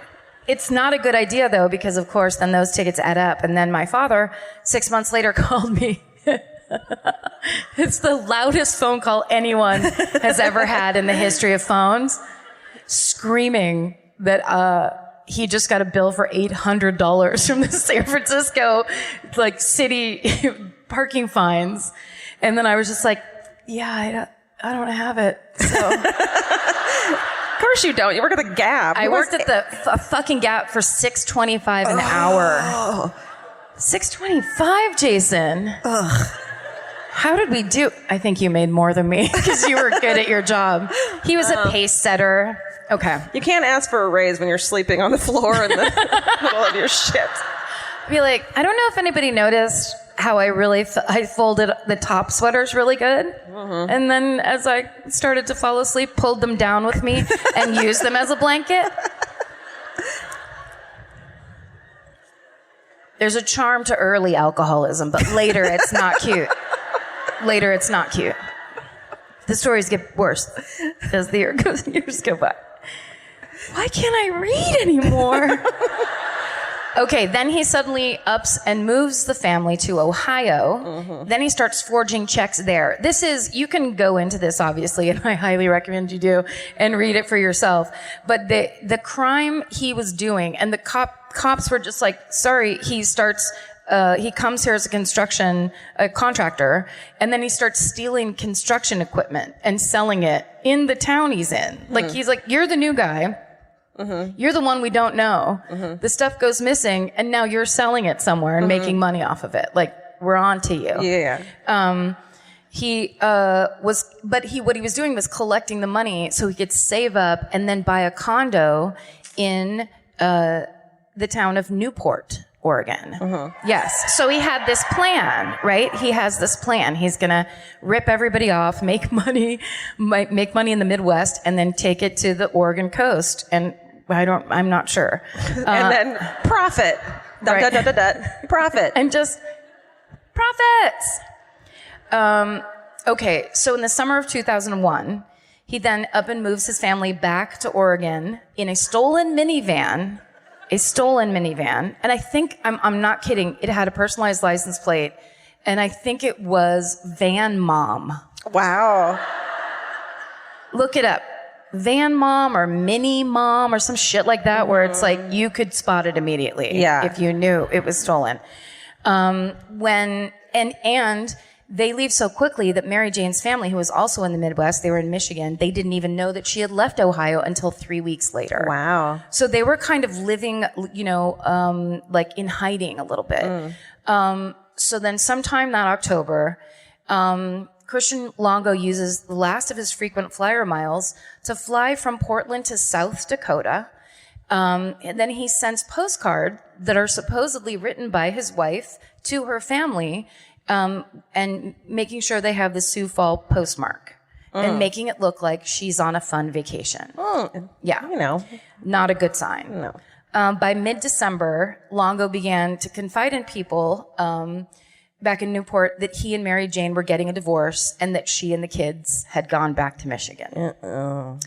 It's not a good idea, though, because, of course, then those tickets add up. And then my father, 6 months later, called me. It's the loudest phone call anyone has ever had in the history of phones, screaming that he just got a bill for $800 from the San Francisco city parking fines. And then I was just like, yeah, I don't have it. So Of course you don't. You work at the Gap. I worked at the fucking Gap for $6.25 an hour. $6.25, Jason. Ugh. How did we do? I think you made more than me because you were good at your job. He was a pace setter. Okay. You can't ask for a raise when you're sleeping on the floor in the middle of your shit. Be like, I don't know if anybody noticed how I really I folded the top sweaters really good. Mm-hmm. And then as I started to fall asleep, pulled them down with me and used them as a blanket. There's a charm to early alcoholism, but later it's not cute. Later it's not cute. The stories get worse as the years go by. Why can't I read anymore? Okay, then he suddenly ups and moves the family to Ohio. Mm-hmm. Then he starts forging checks there. You can go into this, obviously, and I highly recommend you do, and read it for yourself. But the crime he was doing, and the cops were just like, sorry, he comes here as a contractor, and then he starts stealing construction equipment and selling it in the town he's in. He's like, you're the new guy. Mm-hmm. You're the one we don't know. Mm-hmm. The stuff goes missing, and now you're selling it somewhere and making money off of it. We're on to you. Yeah. What he was doing was collecting the money so he could save up and then buy a condo in the town of Newport, Oregon. Mm-hmm. Yes. So he had this plan, right? He has this plan. He's going to rip everybody off, make money in the Midwest, and then take it to the Oregon coast. And I'm not sure. And then profit. Right. Profit. And just profits. Okay. So in the summer of 2001, he then up and moves his family back to Oregon in a stolen minivan. And I think, I'm not kidding, it had a personalized license plate, and I think it was Van Mom. Wow. Look it up. Van Mom or Mini Mom or some shit like that, where it's like you could spot it immediately if you knew it was stolen. And they leave so quickly that Mary Jane's family, who was also in the Midwest, they were in Michigan, they didn't even know that she had left Ohio until 3 weeks later. Wow. So they were kind of living, in hiding a little bit. So then sometime that October, Christian Longo uses the last of his frequent flyer miles to fly from Portland to South Dakota. And then he sends postcards that are supposedly written by his wife to her family, and making sure they have the Sioux Fall postmark and making it look like she's on a fun vacation. Yeah. Not a good sign. No. By mid-December, Longo began to confide in people back in Newport that he and Mary Jane were getting a divorce and that she and the kids had gone back to Michigan. Uh-oh.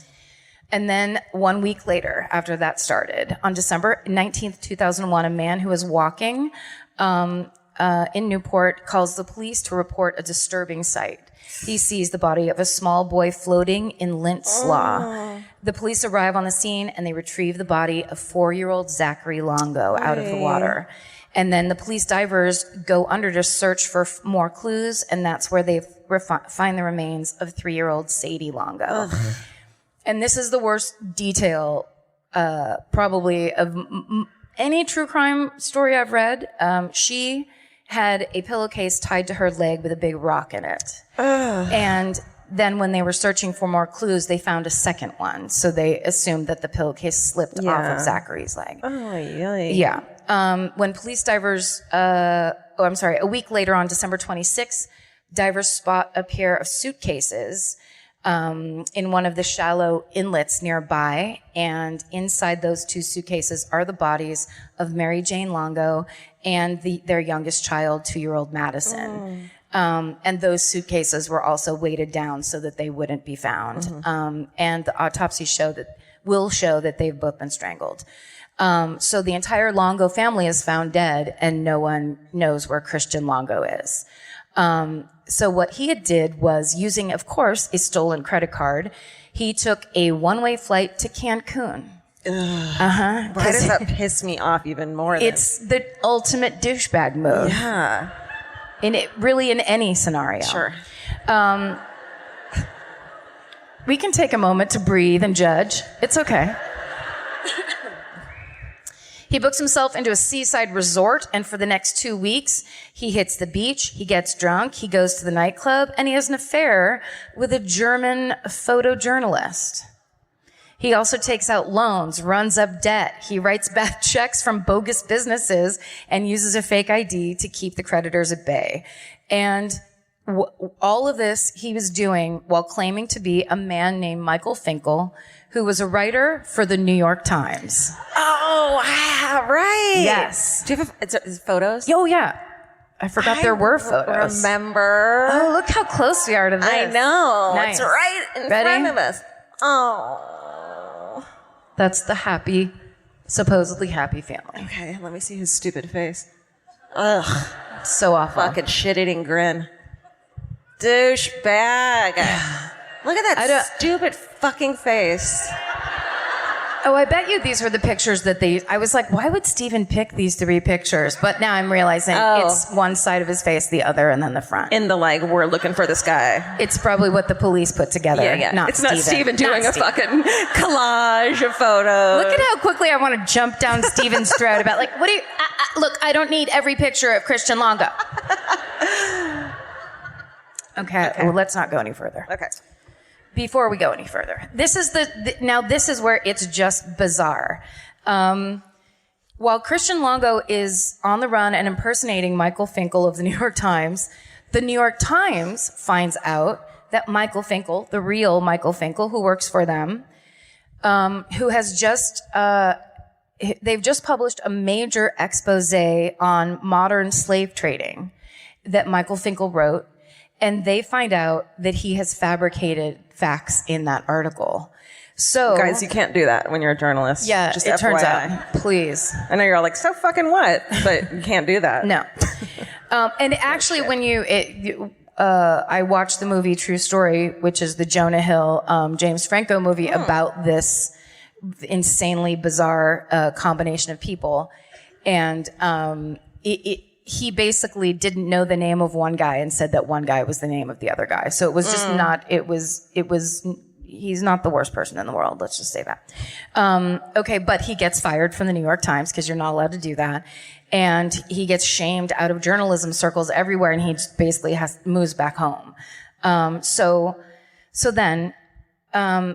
And then 1 week later, after that started, on December 19th, 2001, a man who was walking in Newport calls the police to report a disturbing sight. He sees the body of a small boy floating in lint slaw. The police arrive on the scene and they retrieve the body of 4-year-old Zachary Longo out of the water. And then the police divers go under to search for more clues, and that's where they find the remains of 3-year-old Sadie Longo. And this is the worst detail, probably of any true crime story I've read. She had a pillowcase tied to her leg with a big rock in it. And then when they were searching for more clues, they found a second one. So they assumed that the pillowcase slipped off of Zachary's leg. Oh, really? Yeah. When police divers, a week later on December 26th, divers spot a pair of suitcases in one of the shallow inlets nearby, and inside those 2 suitcases are the bodies of Mary Jane Longo and their youngest child, 2-year-old Madison. And those suitcases were also weighted down so that they wouldn't be found. And the autopsy will show that they've both been strangled. So the entire Longo family is found dead, and no one knows where Christian Longo is. So what he did was, using, of course, a stolen credit card, he took a one-way flight to Cancun. Why does that piss me off even more? It's the ultimate douchebag move. Yeah. In any scenario. Sure. We can take a moment to breathe and judge. It's okay. He books himself into a seaside resort, and for the next 2 weeks, he hits the beach, he gets drunk, he goes to the nightclub, and he has an affair with a German photojournalist. He also takes out loans, runs up debt. He writes back checks from bogus businesses and uses a fake ID to keep the creditors at bay. And all of this he was doing while claiming to be a man named Michael Finkel, who was a writer for the New York Times. Oh, wow, right. Yes. Do you have photos? Oh, yeah. I forgot there were photos. Remember. Oh, look how close we are to this. I know. Nice. It's right in front of us. Oh. That's the supposedly happy family. Okay, let me see his stupid face. Ugh. So awful. Fucking shit-eating grin. Douchebag. Look at that stupid fucking face. Oh, I bet you these were the pictures that I was like, why would Steven pick these 3 pictures? But now I'm realizing it's one side of his face, the other, and then the front. In the we're looking for this guy. It's probably what the police put together. Yeah. It's not Steven doing a fucking collage of photos. Look at how quickly I want to jump down Steven's throat about what do you, look, I don't need every picture of Christian Longo. Okay. Well, let's not go any further. Okay. Before we go any further, this is this is where it's just bizarre. While Christian Longo is on the run and impersonating Michael Finkel of the New York Times, the New York Times finds out that Michael Finkel, the real Michael Finkel, who works for them, who has they've just published a major expose on modern slave trading that Michael Finkel wrote. And they find out that he has fabricated facts in that article. So, guys, you can't do that when you're a journalist. Yeah, just it FYI. turns out. Please. I know you're all like, so fucking what? But you can't do that. No. And actually, when I watched the movie True Story, which is the Jonah Hill, James Franco movie about this insanely bizarre combination of people. And he basically didn't know the name of one guy and said that one guy was the name of the other guy. So it was just he's not the worst person in the world. Let's just say that. Okay. But he gets fired from the New York Times because you're not allowed to do that. And he gets shamed out of journalism circles everywhere. And he just basically moves back home. So then,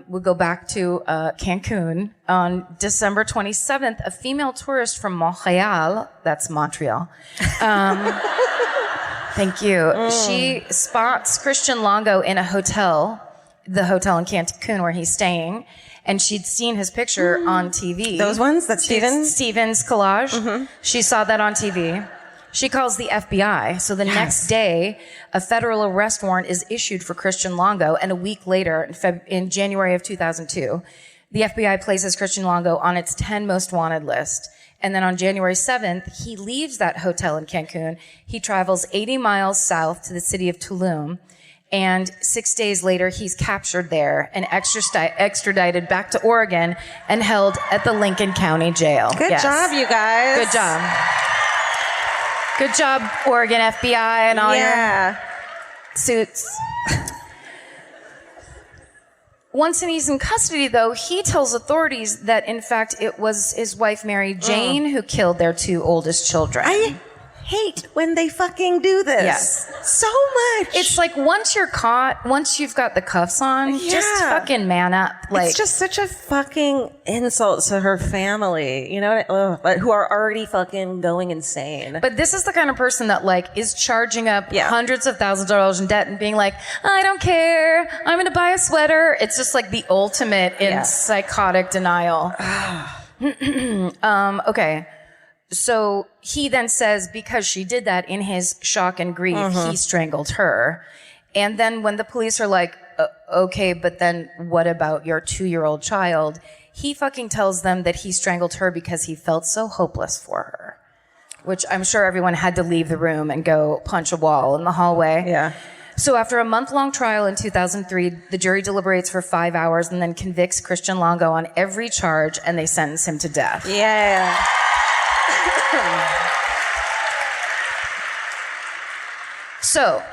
we go back to Cancun. On December 27th, a female tourist from Montreal, that's Montreal, thank you, she spots Christian Longo in a hotel, the hotel in Cancun where he's staying, and she'd seen his picture on TV. Those ones? That's Steven's collage. Mm-hmm. She saw that on TV. She calls the FBI. So the next day, a federal arrest warrant is issued for Christian Longo. And a week later, in January of 2002, the FBI places Christian Longo on its 10 most wanted list. And then on January 7th, he leaves that hotel in Cancun. He travels 80 miles south to the city of Tulum. And 6 days later, he's captured there and extradited back to Oregon and held at the Lincoln County Jail. Good job, you guys. Good job. Good job, Oregon FBI and all your suits. Once he's in custody, though, he tells authorities that, in fact, it was his wife, Mary Jane, who killed their 2 oldest children. I hate when they fucking do this. Yes. So much. It's like once you're caught, once you've got the cuffs on, just fucking man up. Like, it's just such a fucking insult to her family, you know, who are already fucking going insane. but this is the kind of person that like is charging up hundreds of thousands of dollars in debt and being like, I don't care, I'm going to buy a sweater. It's just like the ultimate in psychotic denial. Okay. So he then says, because she did that, in his shock and grief, he strangled her. And then when the police are like, okay, but then what about your 2-year-old child? He fucking tells them that he strangled her because he felt so hopeless for her, which I'm sure everyone had to leave the room and go punch a wall in the hallway. Yeah. So after a month-long trial in 2003, the jury deliberates for 5 hours and then convicts Christian Longo on every charge, and they sentence him to death. Yeah. So,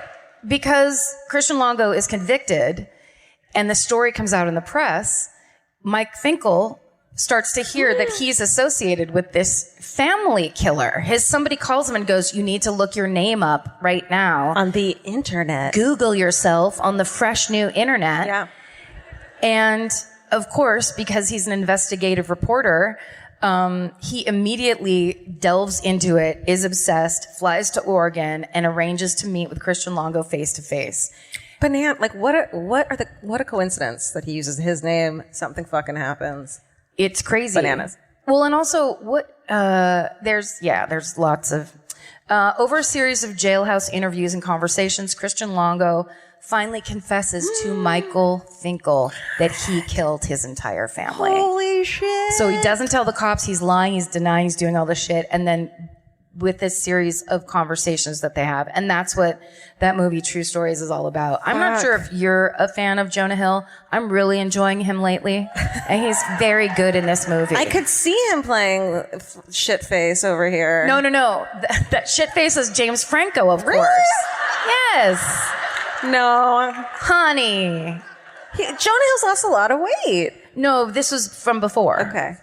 because Christian Longo is convicted and the story comes out in the press, Mike Finkel starts to hear that he's associated with this family killer. Somebody calls him and goes, you need to look your name up right now. On the internet. Google yourself on the fresh new internet. Yeah. And of course, because he's an investigative reporter, he immediately delves into it, is obsessed, flies to Oregon, and arranges to meet with Christian Longo face to face. Banana, like what a coincidence that he uses his name. Something fucking happens. It's crazy. Bananas. Well, and also there's lots of, over a series of jailhouse interviews and conversations, Christian Longo finally confesses to Michael Finkel that he killed his entire family. Holy shit. So he doesn't tell the cops, he's lying, he's denying, he's doing all this shit. And then with this series of conversations that they have. And that's what that movie True Stories is all about. I'm not sure if you're a fan of Jonah Hill. I'm really enjoying him lately. And he's very good in this movie. I could see him playing shitface over here. No. That shitface is James Franco, of course. Yes. No. Honey. Jonah Hill's lost a lot of weight. No, this was from before. Okay.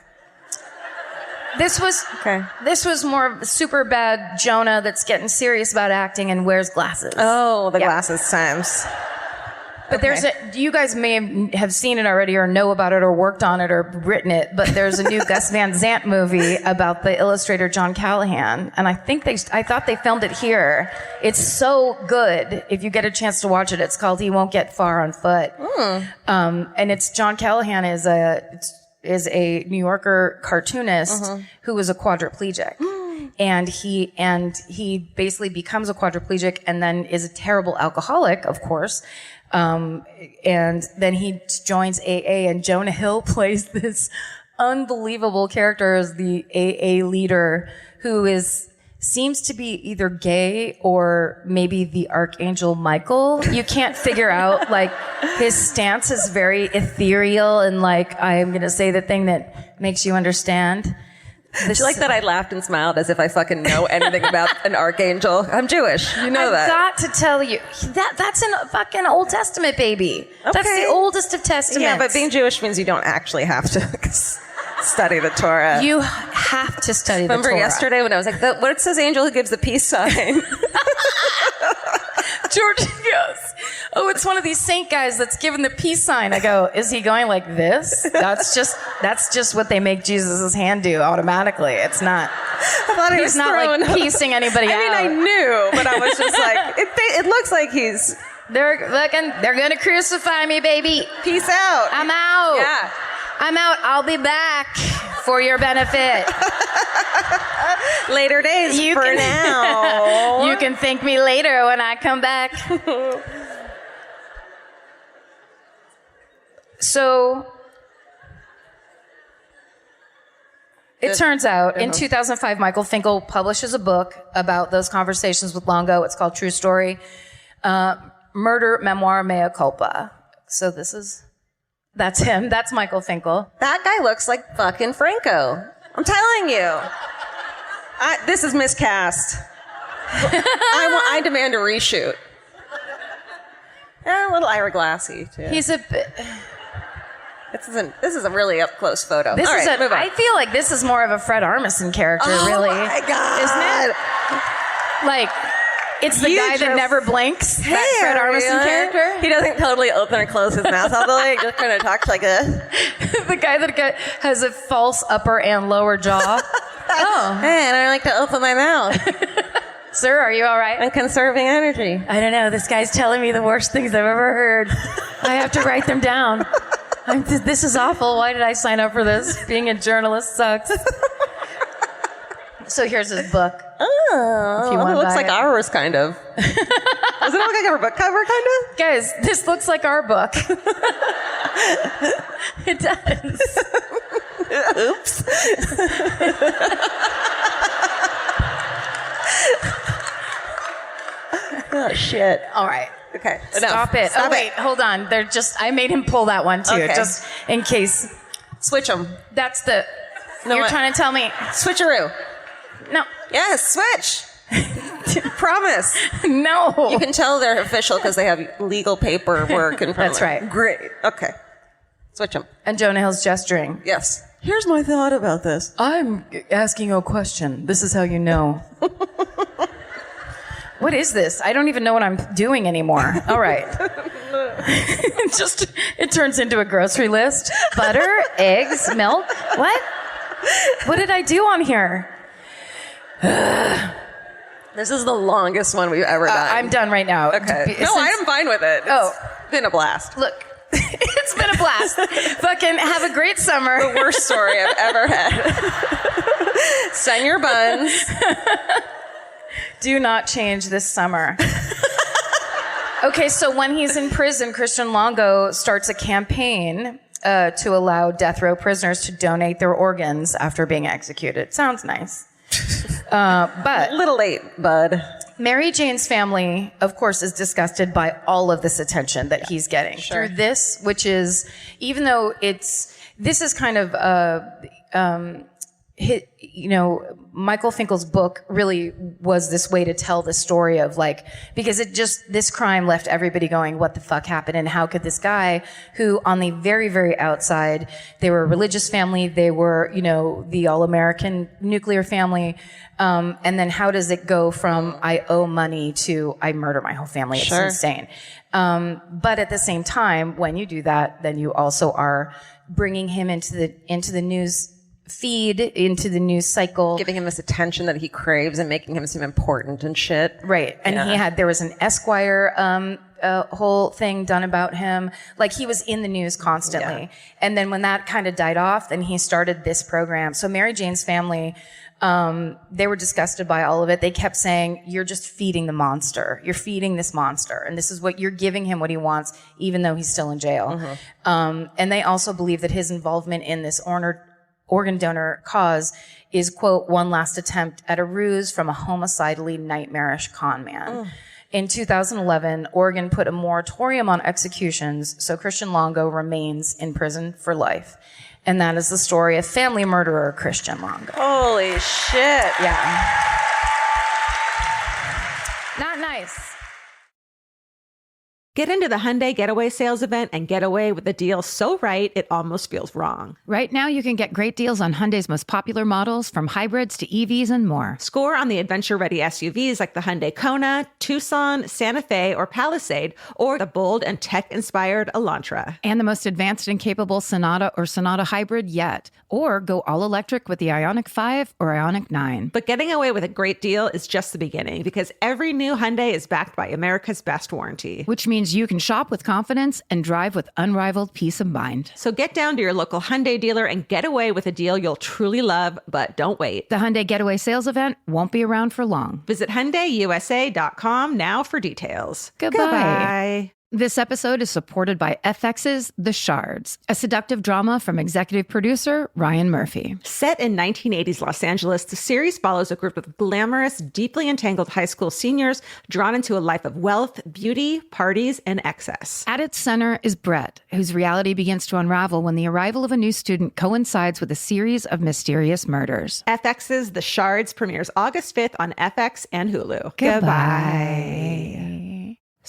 This was more super bad Jonah that's getting serious about acting and wears glasses. Oh, the glasses times. But you guys may have seen it already or know about it or worked on it or written it, but there's a new Gus Van Sant movie about the illustrator John Callahan. And I thought they filmed it here. It's so good. If you get a chance to watch it, it's called He Won't Get Far on Foot. And it's John Callahan is a New Yorker cartoonist who was a quadriplegic. And he basically becomes a quadriplegic and then is a terrible alcoholic, of course. And then he joins AA, and Jonah Hill plays this unbelievable character as the AA leader who seems to be either gay or maybe the Archangel Michael. You can't figure out, like, his stance is very ethereal and like, I am going to say the thing that makes you understand. Did you like that I laughed and smiled as if I fucking know anything about an archangel? I'm Jewish. You know that. I've got to tell you, that's in fucking Old Testament, baby. Okay. That's the oldest of testaments. Yeah, but being Jewish means you don't actually have to study the Torah. You have to study the Torah. Remember yesterday when I was like, what says angel who gives the peace sign? George goes, oh, it's one of these saint guys that's giving the peace sign. I go, is he going like this? That's just what they make Jesus' hand do automatically. It's not. I thought he's not like piecing anybody out. I mean, I knew, but I was just like, it looks like he's. They're gonna crucify me, baby. Peace out. I'm out. Yeah. I'm out. I'll be back for your benefit. Later days now. You can thank me later when I come back. So it turns out in 2005, Michael Finkel publishes a book about those conversations with Longo. It's called True Story, Murder, Memoir, Mea Culpa. So that's him. That's Michael Finkel. That guy looks like fucking Franco. I'm telling you. This is miscast. I demand a reshoot. A little Ira Glassy, too. He's a bit. This is a really up close photo. Move on. I feel like this is more of a Fred Armisen character, really. Oh my God. Isn't it? Like, It's the guy that never blinks. That Fred Armisen character. He doesn't totally open or close his mouth all the way. He just kind of talks like this. The guy that has a false upper and lower jaw. Oh. Hey, and I like to open my mouth. Sir, are you all right? I'm conserving energy. I don't know. This guy's telling me the worst things I've ever heard. I have to write them down. This is awful. Why did I sign up for this? Being a journalist sucks. So here's his book. Oh, it looks like ours, kind of. Doesn't it look like our book cover, kind of? Guys, this looks like our book. It does. Oops. Oh, shit. All right. Okay. Stop it. Stop wait, hold on. I made him pull that one too, Okay. just in case. Switch them. That's the. No, you're what? trying to tell me. Switcheroo. No. Yes, switch. Promise. No. You can tell they're official because they have legal paperwork in front That's of them. right. Great. Okay. Switch them. And Jonah Hill's gesturing. Yes. Here's my thought about this. I'm asking you a question. This is how you know. What is this? I don't even know what I'm doing anymore. All right. It turns into a grocery list. Butter, eggs, milk. What? What did I do on here? This is the longest one we've ever done. I'm done right now. Okay. No, I'm fine with it. It's been a blast. Look, it's been a blast. Fucking have a great summer. The worst story I've ever had. Send your buns. Do not change this summer. Okay, so when he's in prison, Christian Longo starts a campaign to allow death row prisoners to donate their organs after being executed. Sounds nice. But A little late, bud. Mary Jane's family, of course, is disgusted by all of this attention that he's getting through this, which is, even though this is kind of, Michael Finkel's book really was this way to tell the story of because this crime left everybody going, what the fuck happened? And how could this guy who on the very, very outside, they were a religious family, they were, the all-American nuclear family, and then how does it go from I owe money to I murder my whole family? It's insane. But at the same time, when you do that, then you also are bringing him into the news feed, into the news cycle, Giving him this attention that he craves and making him seem important and shit. right? And there was an Esquire whole thing done about him. He was in the news constantly. Yeah. And then when that kind of died off, then he started this program. So Mary Jane's family, they were disgusted by all of it. They kept saying, you're just feeding the monster. You're feeding this monster. And this is what you're giving him what he wants, even though he's still in jail. Mm-hmm. And they also believe that his involvement in this organ donor cause is, quote, one last attempt at a ruse from a homicidally nightmarish con man. In 2011, Oregon put a moratorium on executions, so Christian Longo remains in prison for life. And that is the story of family murderer Christian Longo. Holy shit. Yeah. Not nice. Get into the Hyundai Getaway Sales Event and get away with a deal so right it almost feels wrong. Right now, you can get great deals on Hyundai's most popular models, from hybrids to EVs and more. Score on the adventure-ready SUVs like the Hyundai Kona, Tucson, Santa Fe, or Palisade, or the bold and tech-inspired Elantra. And the most advanced and capable Sonata or Sonata Hybrid yet. Or go all-electric with the Ioniq 5 or Ioniq 9. But getting away with a great deal is just the beginning, because every new Hyundai is backed by America's best warranty. Which means you can shop with confidence and drive with unrivaled peace of mind. So get down to your local Hyundai dealer and get away with a deal you'll truly love, but don't wait. The Hyundai Getaway Sales Event won't be around for long. Visit HyundaiUSA.com now for details. Goodbye. This episode is supported by FX's The Shards, a seductive drama from executive producer Ryan Murphy. Set in 1980s Los Angeles, the series follows a group of glamorous, deeply entangled high school seniors drawn into a life of wealth, beauty, parties, and excess. At its center is Brett, whose reality begins to unravel when the arrival of a new student coincides with a series of mysterious murders. FX's The Shards premieres August 5th on FX and Hulu. Goodbye.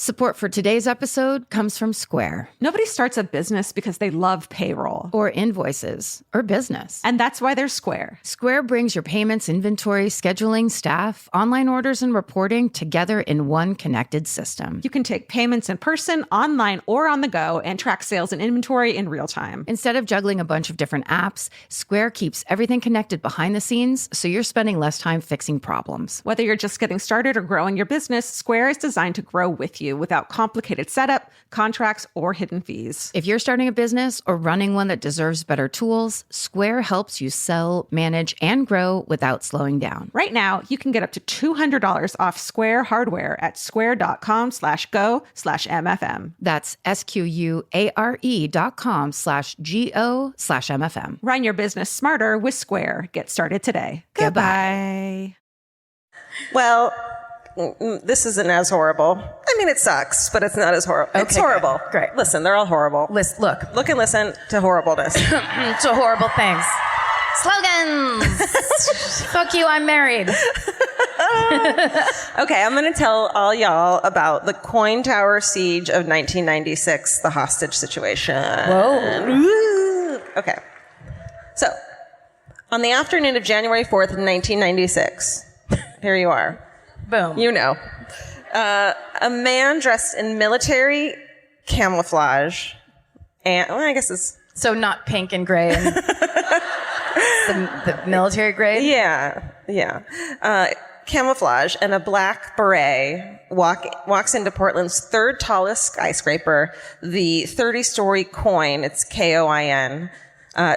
Support for today's episode comes from Square. Nobody starts a business because they love payroll. payroll or invoices or business. And that's why there's Square. Square brings your payments, inventory, scheduling, staff, online orders, and reporting together in one connected system. You can take payments in person, online, or on the go and track sales and inventory in real time. Instead of juggling a bunch of different apps, Square keeps everything connected behind the scenes, so you're spending less time fixing problems. Whether you're just getting started or growing your business, Square is designed to grow with you without complicated setup, contracts, or hidden fees. If you're starting a business or running one that deserves better tools, Square helps you sell, manage, and grow without slowing down. Right now, you can get up to $200 off Square hardware at square.com/go/MFM. That's SQUARE.com/GO/MFM. Run your business smarter with Square. Get started today. Goodbye. Well, this isn't as horrible. I mean, it sucks, but it's not as horrible. It's Okay, horrible. good. Great. Listen, they're all horrible. Look Look and listen to horribleness. to horrible things. Slogans. Fuck you, I'm married. Okay, I'm going to tell all y'all about the KOIN Tower siege of 1996, the hostage situation. Whoa. Okay. So, on the afternoon of January 4th, 1996, here you are. Boom. You know. A man dressed in military camouflage, and, well, I guess it's... So not pink and gray and the military grade? Yeah. Camouflage and a black beret walks into Portland's third tallest skyscraper, the 30-story KOIN, it's KOIN,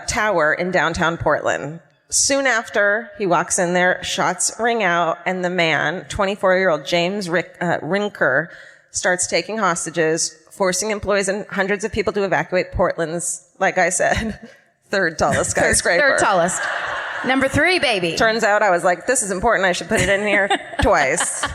tower in downtown Portland. Soon after he walks in there, shots ring out, and the man, 24-year-old James Rinker, starts taking hostages, forcing employees and hundreds of people to evacuate Portland's, like I said, third tallest skyscraper. Third tallest. Number 3, baby. Turns out I was like, this is important. I should put it in here twice.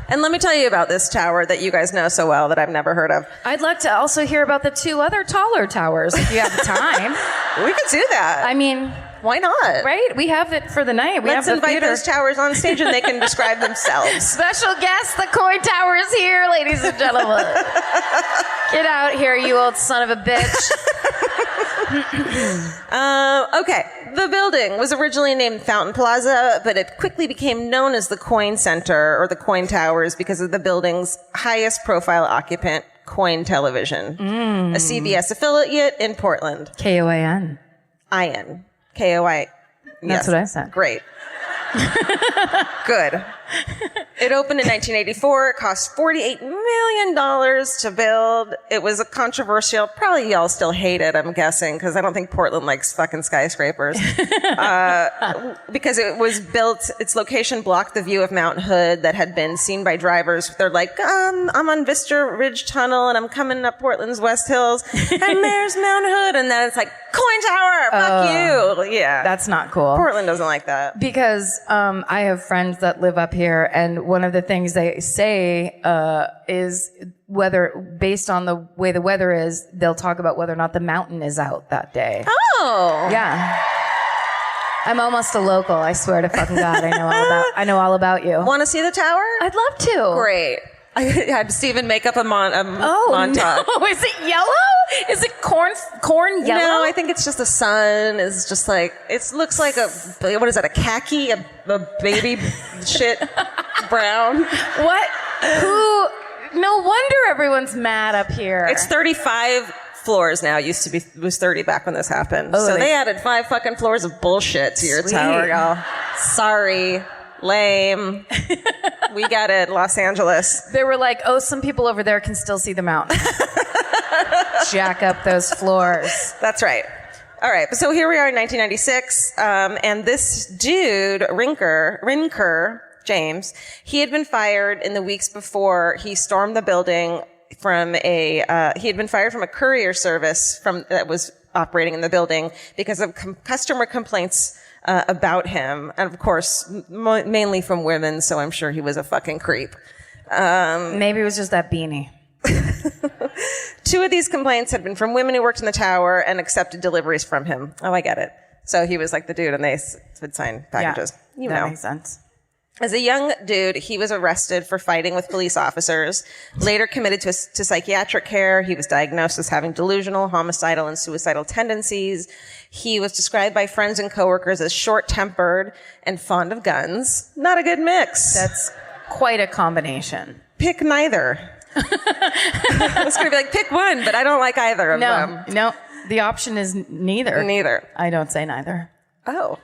And let me tell you about this tower that you guys know so well that I've never heard of. I'd like to also hear about the 2 other taller towers if you have the time. We could do that. I mean, why not? right? We have it for the night. We Let's have the invite theater. those towers on stage and they can describe themselves. Special guest, the KOIN Tower is here, ladies and gentlemen. Get out here, you old son of a bitch. Okay. The building was originally named Fountain Plaza, but it quickly became known as the KOIN Center or the KOIN Towers because of the building's highest profile occupant, KOIN Television, a CBS affiliate in Portland. KOIN. IN. KOI. That's what I said. Great. Good. It opened in 1984. It cost $48 million to build. It was a controversial, probably y'all still hate it, I'm guessing, because I don't think Portland likes fucking skyscrapers. Because it was built, its location blocked the view of Mount Hood that had been seen by drivers. They're like, I'm on Vista Ridge Tunnel and I'm coming up Portland's West Hills and there's Mount Hood. And then it's like, KOIN Tower, fuck you. Yeah. That's not cool. Portland doesn't like that. Because I have friends that live up here, and one of the things they say is whether, based on the way the weather is, they'll talk about whether or not the mountain is out that day. Oh. Yeah. I'm almost a local. I swear to fucking God, I know all about you. Want to see the tower? I'd love to. Great. I had Steven make up a montage. No. Is it yellow? Is it corn yellow? No, I think it's just the sun is just like, it looks like what is that, a khaki, a baby shit brown? What? No wonder everyone's mad up here. It's 35 floors now. It was 30 back when this happened. Oh, so they added 5 fucking floors of bullshit to your Sweet. tower, y'all. Sorry. Lame. We got it, Los Angeles. They were like, oh, some people over there can still see the mountain. Jack up those floors. That's right. All right, so here we are in 1996, and this dude, Rinker, James, he had been fired in the weeks before he stormed the building from he had been fired from a courier service that was operating in the building because of customer complaints about him, and of course, mainly from women, so I'm sure he was a fucking creep. Maybe it was just that beanie. 2 of these complaints had been from women who worked in the tower and accepted deliveries from him. Oh, I get it. So he was like the dude, and they would sign packages. Yeah, that makes sense. As a young dude, he was arrested for fighting with police officers, later committed to psychiatric care. He was diagnosed as having delusional, homicidal, and suicidal tendencies. He was described by friends and coworkers as short-tempered and fond of guns. Not a good mix. That's quite a combination. Pick neither. I was going to be like, pick one, but I don't like either of them. No, the option is neither. Neither. I don't say neither. Oh.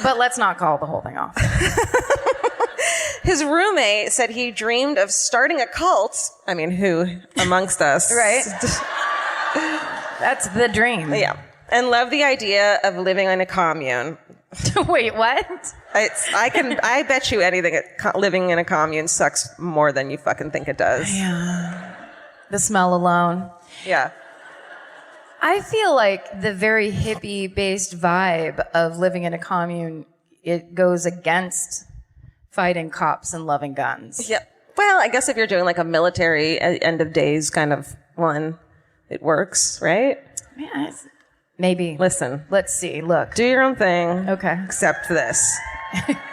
But let's not call the whole thing off. His roommate said he dreamed of starting a cult. I mean, who amongst us? Right. That's the dream. Yeah. And loved the idea of living in a commune. Wait, what? I bet you anything, living in a commune sucks more than you fucking think it does. Yeah. The smell alone. Yeah. I feel like the very hippie-based vibe of living in a commune, it goes against fighting cops and loving guns. Yeah. Well, I guess if you're doing like a military end of days kind of one, it works, right? Yeah, maybe. Listen. Let's see. Look. Do your own thing. Okay. Except for this.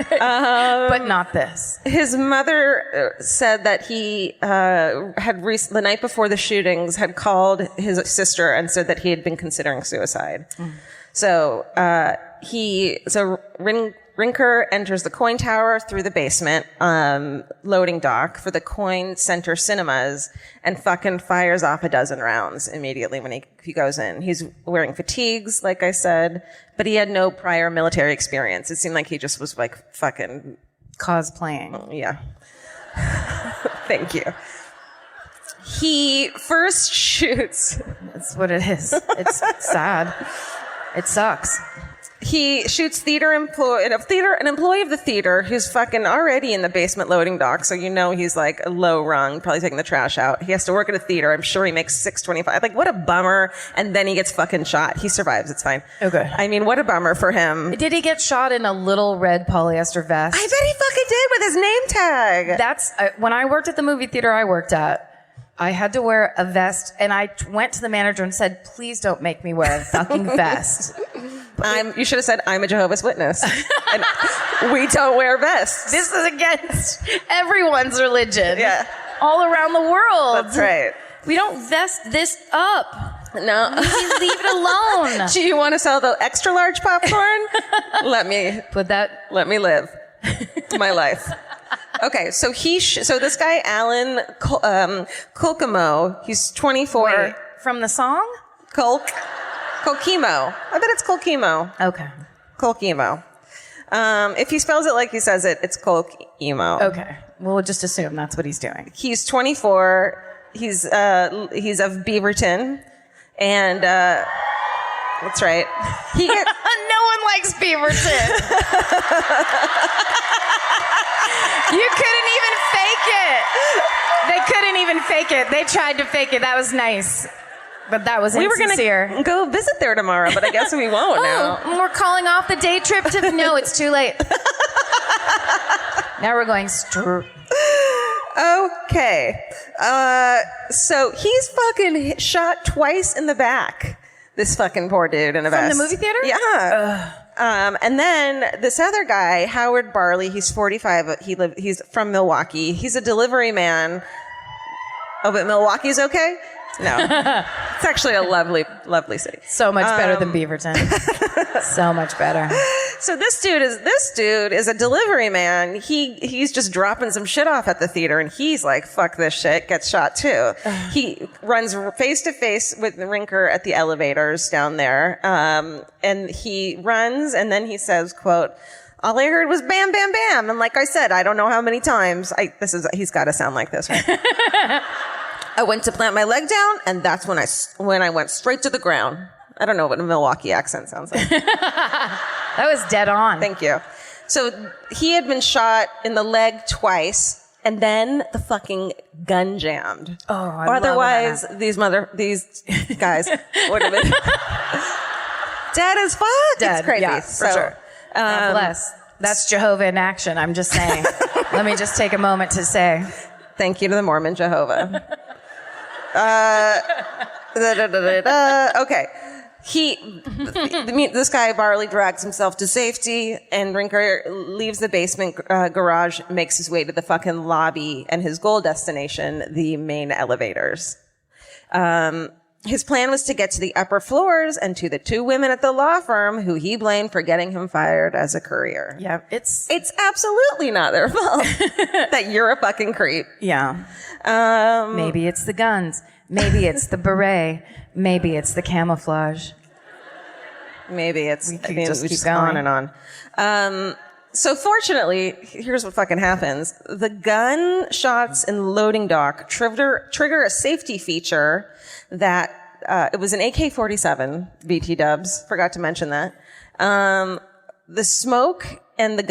But not this. His mother said that he the night before the shootings had called his sister and said that he had been considering suicide. So Rinker enters the KOIN Tower through the basement loading dock for the KOIN Center cinemas and fucking fires off a dozen rounds immediately when he goes in. He's wearing fatigues, like I said, but he had no prior military experience. It seemed like he just was like fucking cosplaying. Yeah. Thank you. He first shoots. That's what it is. It's sad. It sucks. He shoots an employee of the theater who's fucking already in the basement loading dock, so you know he's like a low rung, probably taking the trash out. He has to work at a theater. I'm sure he makes $6.25. Like, what a bummer. And then he gets fucking shot. He survives. It's fine. Okay. I mean, what a bummer for him. Did he get shot in a little red polyester vest? I bet he fucking did with his name tag. That's when I worked at the movie theater I worked at. I had to wear a vest, and I went to the manager and said, "Please don't make me wear a fucking vest." You should have said, "I'm a Jehovah's Witness." And we don't wear vests. This is against everyone's religion. Yeah. All around the world. That's right. We don't vest this up. No. Leave it alone. Do you want to sell the extra large popcorn? Let me live my life. Okay, so this guy, Alan Kolkimo, he's 24. Wait, from the song? Kolkimo. I bet it's Kolkimo. Okay. Kolkimo. If he spells it like he says it, it's Kolkimo. Okay. We'll just assume that's what he's doing. He's 24. He's of Beaverton. And, that's right. No one likes Beaverton. You couldn't even fake it. They couldn't even fake it. They tried to fake it. That was nice. But that was insincere. We were going to go visit there tomorrow, but I guess we won't now. We're calling off the day trip to... No, it's too late. Now we're going Okay. So he's fucking shot twice in the back. This fucking poor dude in a vest. From the movie theater? Yeah. And then this other guy, Howard Barley, he's 45. He's from Milwaukee. He's a delivery man. Oh, but Milwaukee's okay? No. It's actually a lovely, lovely city. So much better than Beaverton. So much better. So this dude is a delivery man. He's just dropping some shit off at the theater, and he's like, fuck this shit, gets shot too. He runs face to face with the Rinker at the elevators down there. And he runs, and then he says, quote, "All I heard was bam, bam, bam. And like I said, I don't know how many times he's got to sound like this, right? I went to plant my leg down, and that's when I went straight to the ground." I don't know what a Milwaukee accent sounds like. That was dead on. Thank you. So he had been shot in the leg twice, and then the fucking gun jammed. Oh, I otherwise, these guys would have been dead as fuck. Dead. It's crazy. Yeah, for sure. God bless. That's Jehovah in action. I'm just saying. Let me just take a moment to say. Thank you to the Mormon Jehovah. Okay. This guy Barley drags himself to safety, and Rinker leaves the basement garage, makes his way to the fucking lobby and his goal destination, the main elevators. His plan was to get to the upper floors and to the 2 women at the law firm who he blamed for getting him fired as a courier. Yeah, it's absolutely not their fault that you're a fucking creep. Yeah. Maybe it's the guns. Maybe it's the beret. Maybe it's the camouflage. Maybe it's, Keep going. on and on. So fortunately, here's what fucking happens. The gun shots in loading dock trigger a safety feature that, it was an AK-47, BT dubs, forgot to mention that. The smoke and the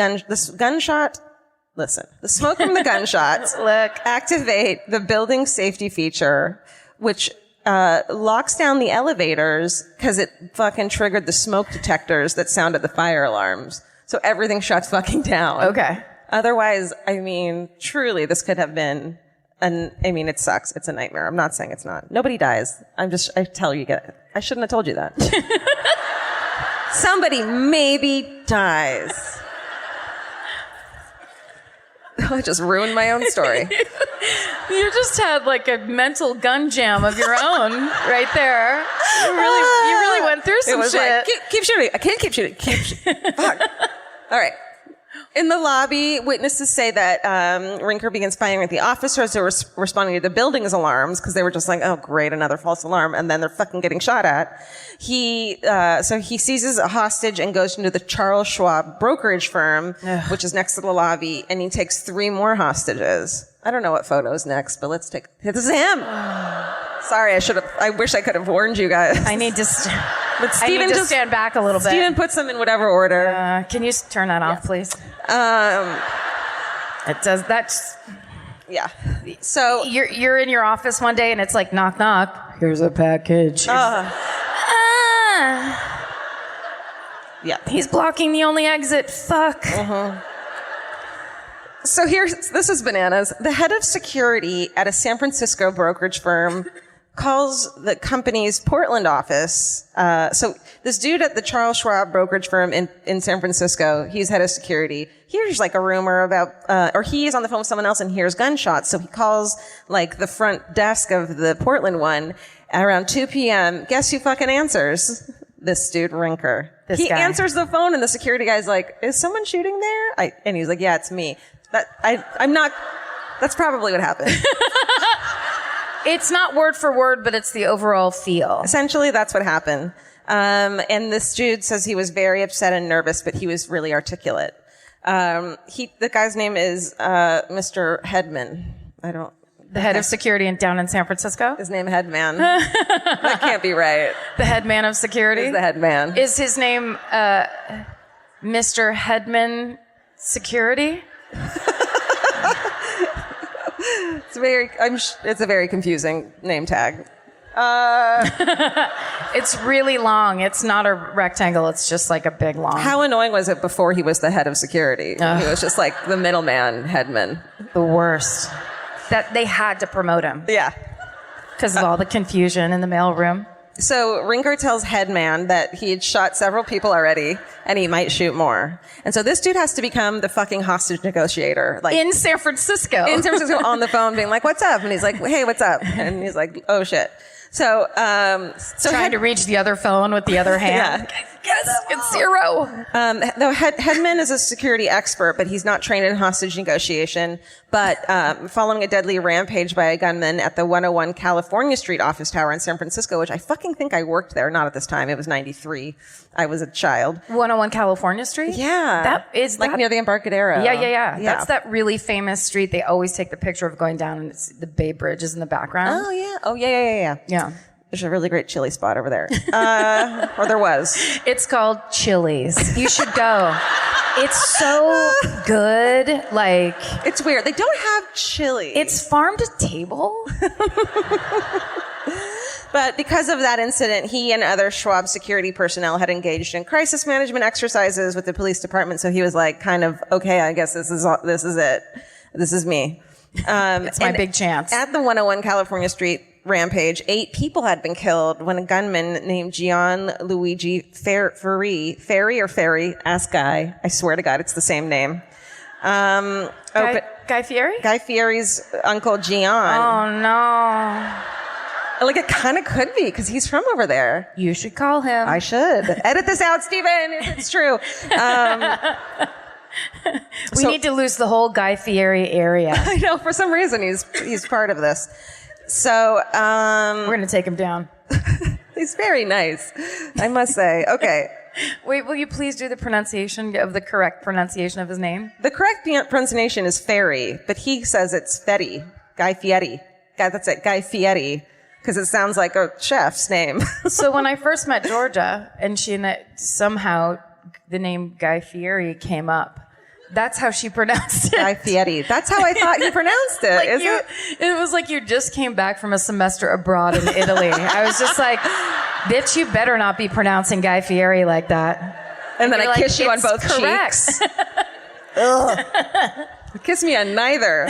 gunshot, listen, the smoke from the gunshots activate the building safety feature, which locks down the elevators because it fucking triggered the smoke detectors that sounded the fire alarms. So everything shuts fucking down. Okay. Otherwise, I mean, truly, this could have been it sucks. It's a nightmare. I'm not saying it's not. Nobody dies. I tell you, I shouldn't have told you that. Somebody maybe dies. I just ruined my own story. You just had like a mental gun jam of your own right there. You really went through some shit. Like, keep shooting. I can't keep shooting. Fuck. All right. In the lobby, witnesses say that Rinker begins firing at the officers who were responding to the building's alarms because they were just like, oh, great, another false alarm. And then they're fucking getting shot at. So he seizes a hostage and goes into the Charles Schwab brokerage firm, which is next to the lobby, and he takes 3 more hostages. I don't know what photo's next, but let's take, this is him. Sorry, I wish I could have warned you guys. I need to But Steven just stand back a little bit. Steven puts them in whatever order. Can you turn that off, please? It does. That's. Yeah. So you're in your office one day and it's like knock knock. Here's a package. Yeah. He's blocking the only exit. Fuck. So this is bananas. The head of security at a San Francisco brokerage firm calls the company's Portland office. So this dude at the Charles Schwab brokerage firm in San Francisco, he's head of security. Hears like a rumor about, or he is on the phone with someone else and hears gunshots. So he calls like the front desk of the Portland one at around 2 p.m. Guess who fucking answers? This dude, Rinker. He answers the phone and the security guy's like, is someone shooting there? And he's like, yeah, it's me. That's probably what happened. It's not word for word, but it's the overall feel. Essentially, that's what happened. And this dude says he was very upset and nervous, but he was really articulate. The guy's name is, Mr. Headman. The head of security down in San Francisco? His name Headman. That can't be right. The headman of security? He's the headman. Is his name, Mr. Headman Security? It's a very confusing name tag. It's really long. It's not a rectangle. It's just like a big long. How annoying was it before he was the head of security? He was just like the middleman, Headman. The worst. That they had to promote him. Yeah. Because of all the confusion in the mailroom. So Rinker tells Headman that he had shot several people already and he might shoot more. And so this dude has to become the fucking hostage negotiator. Like in San Francisco. On the phone being like, what's up? And he's like, hey, what's up? And he's like, oh shit. So trying to reach the other phone with the other hand. Yeah. Yes, it's 0. Though Headman is a security expert, but he's not trained in hostage negotiation. But following a deadly rampage by a gunman at the 101 California Street office tower in San Francisco, which I fucking think I worked there, not at this time. It was 93. I was a child. 101 California Street? Yeah. That is like near the Embarcadero. Yeah. That's that really famous street. They always take the picture of going down and it's the Bay Bridge is in the background. Oh, yeah. Yeah. There's a really great chili spot over there. Or there was. It's called Chili's. You should go. It's so good. Like, it's weird. They don't have chili. It's farm to table. But because of that incident, he and other Schwab security personnel had engaged in crisis management exercises with the police department. So he was like, kind of, okay, I guess this is it. This is me. It's my big chance. At the 101 California Street rampage, 8 people had been killed when a gunman named Gianluigi Ferri, ask Guy. I swear to God, it's the same name. Guy Fieri? Guy Fieri's uncle Gian. Oh, no. Like, it kind of could be, because he's from over there. You should call him. I should. Edit this out, Steven, if it's true. We need to lose the whole Guy Fieri area. I know, for some reason, he's part of this. So, We're going to take him down. he's very nice, I must say. Okay. Wait, will you please do the correct pronunciation of his name? The correct pronunciation is Ferry, but he says it's Fieri. Guy Fieri. That's it, Guy Fieri. Because it sounds like a chef's name. So when I first met Georgia, and somehow the name Guy Fieri came up, that's how she pronounced it. Guy Fieri. That's how I thought you pronounced it, Like it? It was like you just came back from a semester abroad in Italy. I was just like, bitch, you better not be pronouncing Guy Fieri like that. And then I kiss you on "It's both correct." cheeks. Ugh. Kiss me on neither.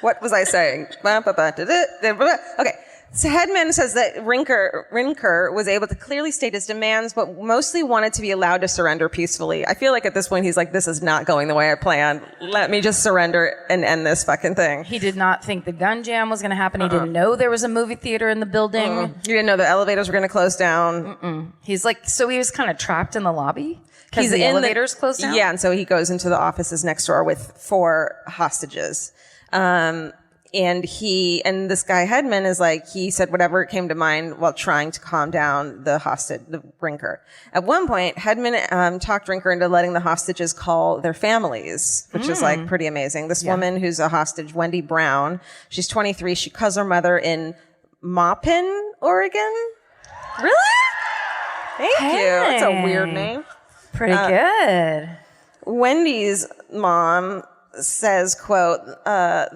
What was I saying? Okay. So Hedman says that Rinker was able to clearly state his demands, but mostly wanted to be allowed to surrender peacefully. I feel like at this point he's like, this is not going the way I planned. Let me just surrender and end this fucking thing. He did not think the gun jam was going to happen. He didn't know there was a movie theater in the building. You didn't know the elevators were going to close down. He's like, so he was kind of trapped in the lobby? Because the elevators closed down? Yeah, and so he goes into the offices next door with 4 hostages. And this guy Hedman is like, he said whatever came to mind while trying to calm down the Rinker. At one point, Hedman talked Rinker into letting the hostages call their families, which is like pretty amazing. This woman who's a hostage, Wendy Brown, she's 23. She calls her mother in Maupin, Oregon. Really? Thank you. That's a weird name. Pretty good. Wendy's mom says, quote,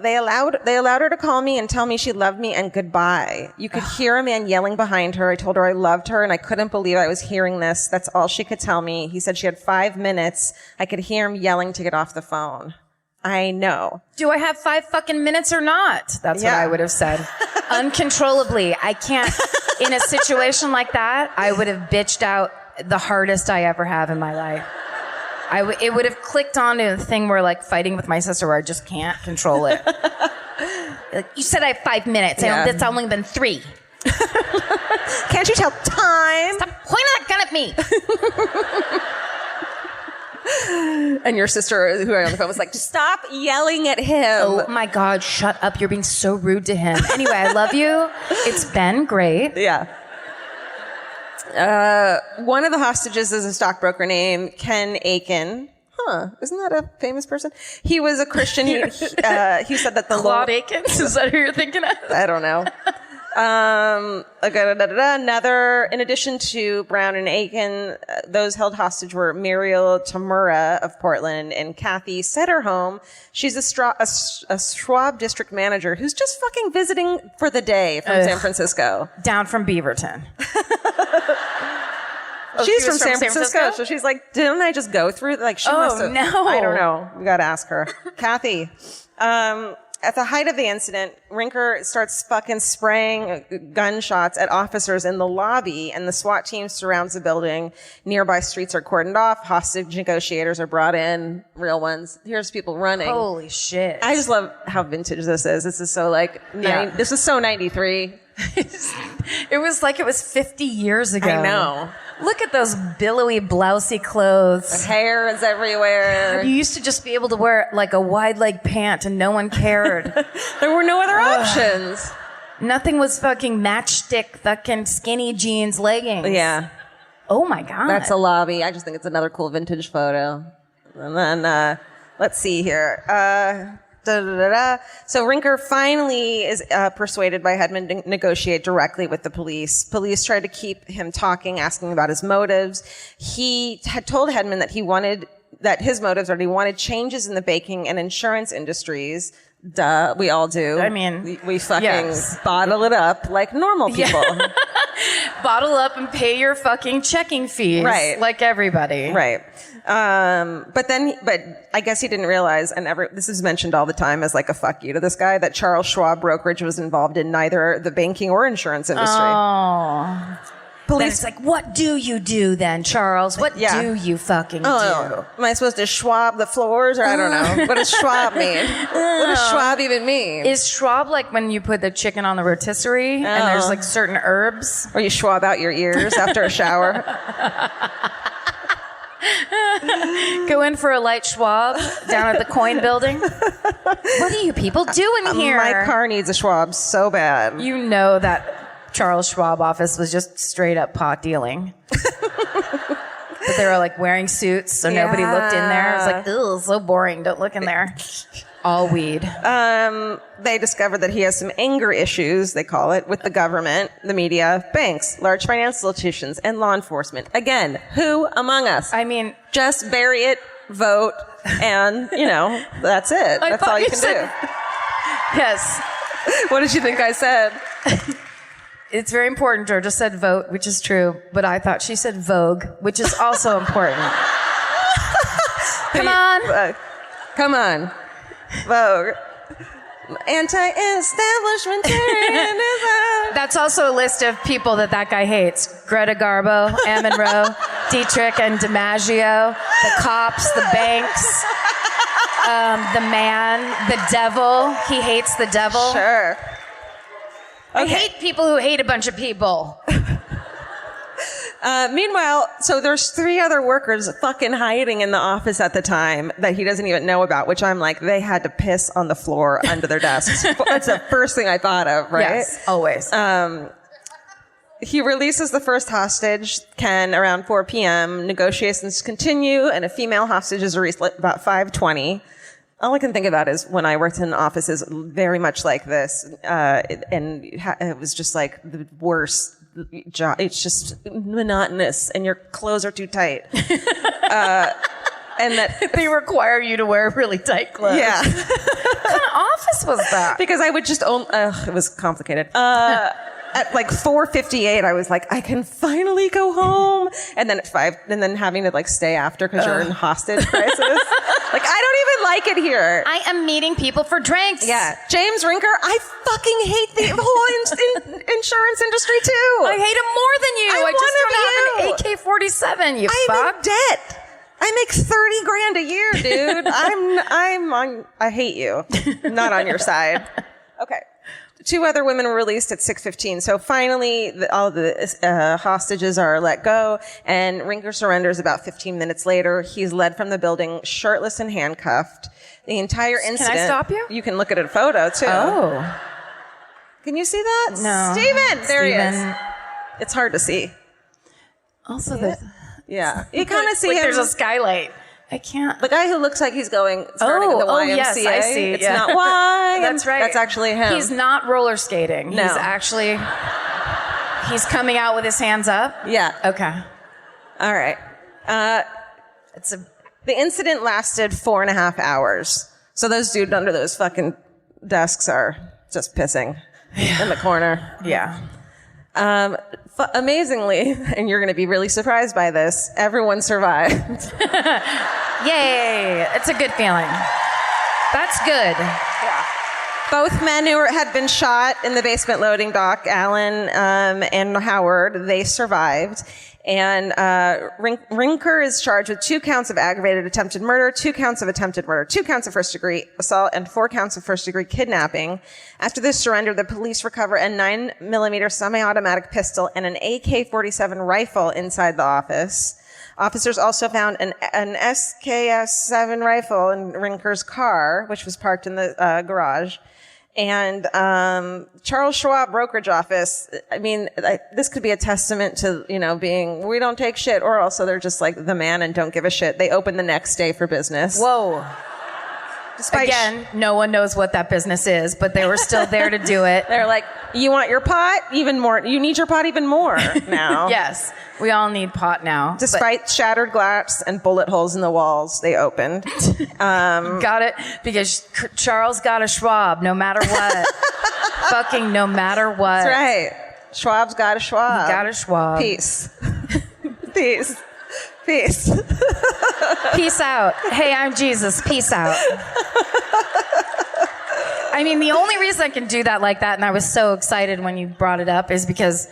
they allowed her to call me and tell me she loved me and goodbye. You could hear a man yelling behind her. I told her I loved her and I couldn't believe I was hearing this. That's all she could tell me. He said she had 5 minutes. I could hear him yelling to get off the phone. I know. Do I have 5 fucking minutes or not? That's what I would have said. Uncontrollably. I can't, in a situation like that, I would have bitched out the hardest I ever have in my life. It would have clicked onto a thing where, like, fighting with my sister where I just can't control it. Like, you said I have 5 minutes. Yeah. It's only been 3. Can't you tell time? Stop pointing that gun at me. And your sister, who I on the phone, was like, stop yelling at him. Oh my God, shut up. You're being so rude to him. Anyway, I love you. It's been great. Yeah. One of the hostages is a stockbroker named Ken Aiken. Isn't that a famous person? He was a Christian. He said that the Claude Akins? Is that who you're thinking of? I don't know. Another, in addition to Brown and Aiken, those held hostage were Muriel Tamura of Portland and Kathy Sederholm. She's a Schwab district manager who's just fucking visiting for the day from San Francisco. Down from Beaverton. She's from San Francisco, so she's like, didn't I just go through? Like, she must have. No. I don't know. We gotta ask her. Kathy. At the height of the incident, Rinker starts fucking spraying gunshots at officers in the lobby, and the SWAT team surrounds the building. Nearby streets are cordoned off. Hostage negotiators are brought in, real ones. Here's people running. Holy shit. I just love how vintage this is. This is so like, this is so 93. It was like it was 50 years ago. I know. Look at those billowy, blousy clothes. Hair is everywhere. You used to just be able to wear like a wide leg pant and no one cared. There were no other options. Nothing was fucking matchstick, fucking skinny jeans, leggings. Yeah. Oh my God. That's a lobby. I just think it's another cool vintage photo. And then, let's see here. So Rinker finally is persuaded by Hedman to negotiate directly with the police. Police tried to keep him talking, asking about his motives. He had told Hedman that his motives are that he wanted changes in the banking and insurance industries. Duh, we all do. I mean, we fucking bottle it up like normal people. Bottle up and pay your fucking checking fees. Right. Like everybody. Right. But I guess he didn't realize, and this is mentioned all the time as like a fuck you to this guy, that Charles Schwab brokerage was involved in neither the banking or insurance industry. Oh. Then Police. it's like, what do you do then, Charles? What do you fucking do? Am I supposed to Schwab the floors, or I don't know? What does Schwab mean? What does Schwab even mean? Is Schwab like when you put the chicken on the rotisserie and there's like certain herbs? Or you Schwab out your ears after a shower? Go in for a light Schwab down at the KOIN building. What are you people doing here? My car needs a Schwab so bad. You know that Charles Schwab office was just straight up pot dealing. But they were like wearing suits, so nobody looked in there. It was like, ugh, so boring. Don't look in there. All weed. They discovered that he has some anger issues, they call it, with the government, the media, banks, large financial institutions, and law enforcement. Again, who among us? I mean, just bury it, vote, and, that's it. That's all you can do. Yes. What did you think I said? It's very important. Georgia said vote, which is true, but I thought she said Vogue, which is also important. Come on. Come on. Vogue. Anti-establishmentarianism. That's also a list of people that guy hates. Greta Garbo, Ammon Rowe, Dietrich and DiMaggio, the cops, the banks, the man, the devil. He hates the devil. Sure. I hate people who hate a bunch of people. Meanwhile, so there's 3 other workers fucking hiding in the office at the time that he doesn't even know about, which I'm like, they had to piss on the floor under their desks. That's the first thing I thought of, right? Yes, always. He releases the first hostage, Ken, around 4 p.m. Negotiations continue, and a female hostage is released about 5:20. All I can think about is when I worked in offices very much like this, and it was just like the worst job. It's just monotonous, and your clothes are too tight. And that they require you to wear really tight clothes. Yeah. What kind of office was that? Because I would just it was complicated. At like 4:58, I was like, I can finally go home. And then at 5, and then having to like stay after because you're in hostage crisis. Like, I don't even like it here. I am meeting people for drinks. Yeah. James Rinker, I fucking hate the whole insurance industry too. I hate him more than you. I just don't have an AK-47, you I'm fuck. in debt. I make $30,000 a year, dude. I hate you. I'm not on your side. Okay. 2 other women were released at 6:15. So finally, all the hostages are let go, and Rinker surrenders about 15 minutes later. He's led from the building, shirtless and handcuffed. The entire incident. Can I stop you? You can look at a photo too. Oh. Can you see that? No. Steven! There he is. Steven. It's hard to see. Also, Yeah. You kind of see like him. there's a skylight. I can't. The guy who looks like he's starting at the YMCA. Yes, I see. It's not why. That's right. That's actually him. He's not roller skating. No. He's coming out with his hands up. Yeah. Okay. All right. The incident lasted 4.5 hours. So those dudes under those fucking desks are just pissing in the corner. Yeah. Amazingly, and you're going to be really surprised by this, everyone survived. Yay. It's a good feeling. That's good. Yeah. Both men who had been shot in the basement loading dock, Alan and Howard, they survived. And Rinker is charged with 2 counts of aggravated attempted murder, 2 counts of attempted murder, 2 counts of first-degree assault, and 4 counts of first-degree kidnapping. After this surrender, the police recover a 9mm semi-automatic pistol and an AK-47 rifle inside the office. Officers also found an SKS-7 rifle in Rinker's car, which was parked in the garage. And Charles Schwab brokerage office, I mean, this could be a testament to, being, we don't take shit, or also they're just like the man and don't give a shit. They open the next day for business. Whoa. Again, no one knows what that business is, but they were still there to do it. They're like, you want your pot? Even more. You need your pot even more now. Yes. We all need pot now. Despite shattered glass and bullet holes in the walls, they opened. Got it? Because Charles got a Schwab no matter what. Fucking no matter what. That's right. Schwab's got a Schwab. Got a Schwab. Peace. Peace. Peace. Peace out. Hey, I'm Jesus. Peace out. I mean, the only reason I can do that like that, and I was so excited when you brought it up, is because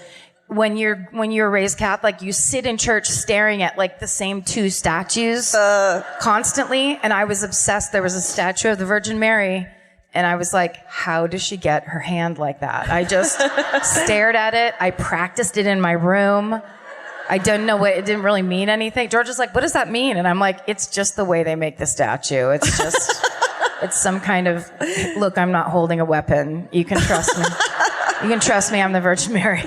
when you're raised Catholic, you sit in church staring at like the same two statues constantly. And I was obsessed. There was a statue of the Virgin Mary, and I was like, how does she get her hand like that? I just stared at it. I practiced it in my room. I didn't know it didn't really mean anything. George was like, what does that mean? And I'm like, it's just the way they make the statue. It's just, it's some kind of, look, I'm not holding a weapon. You can trust me. You can trust me. I'm the Virgin Mary.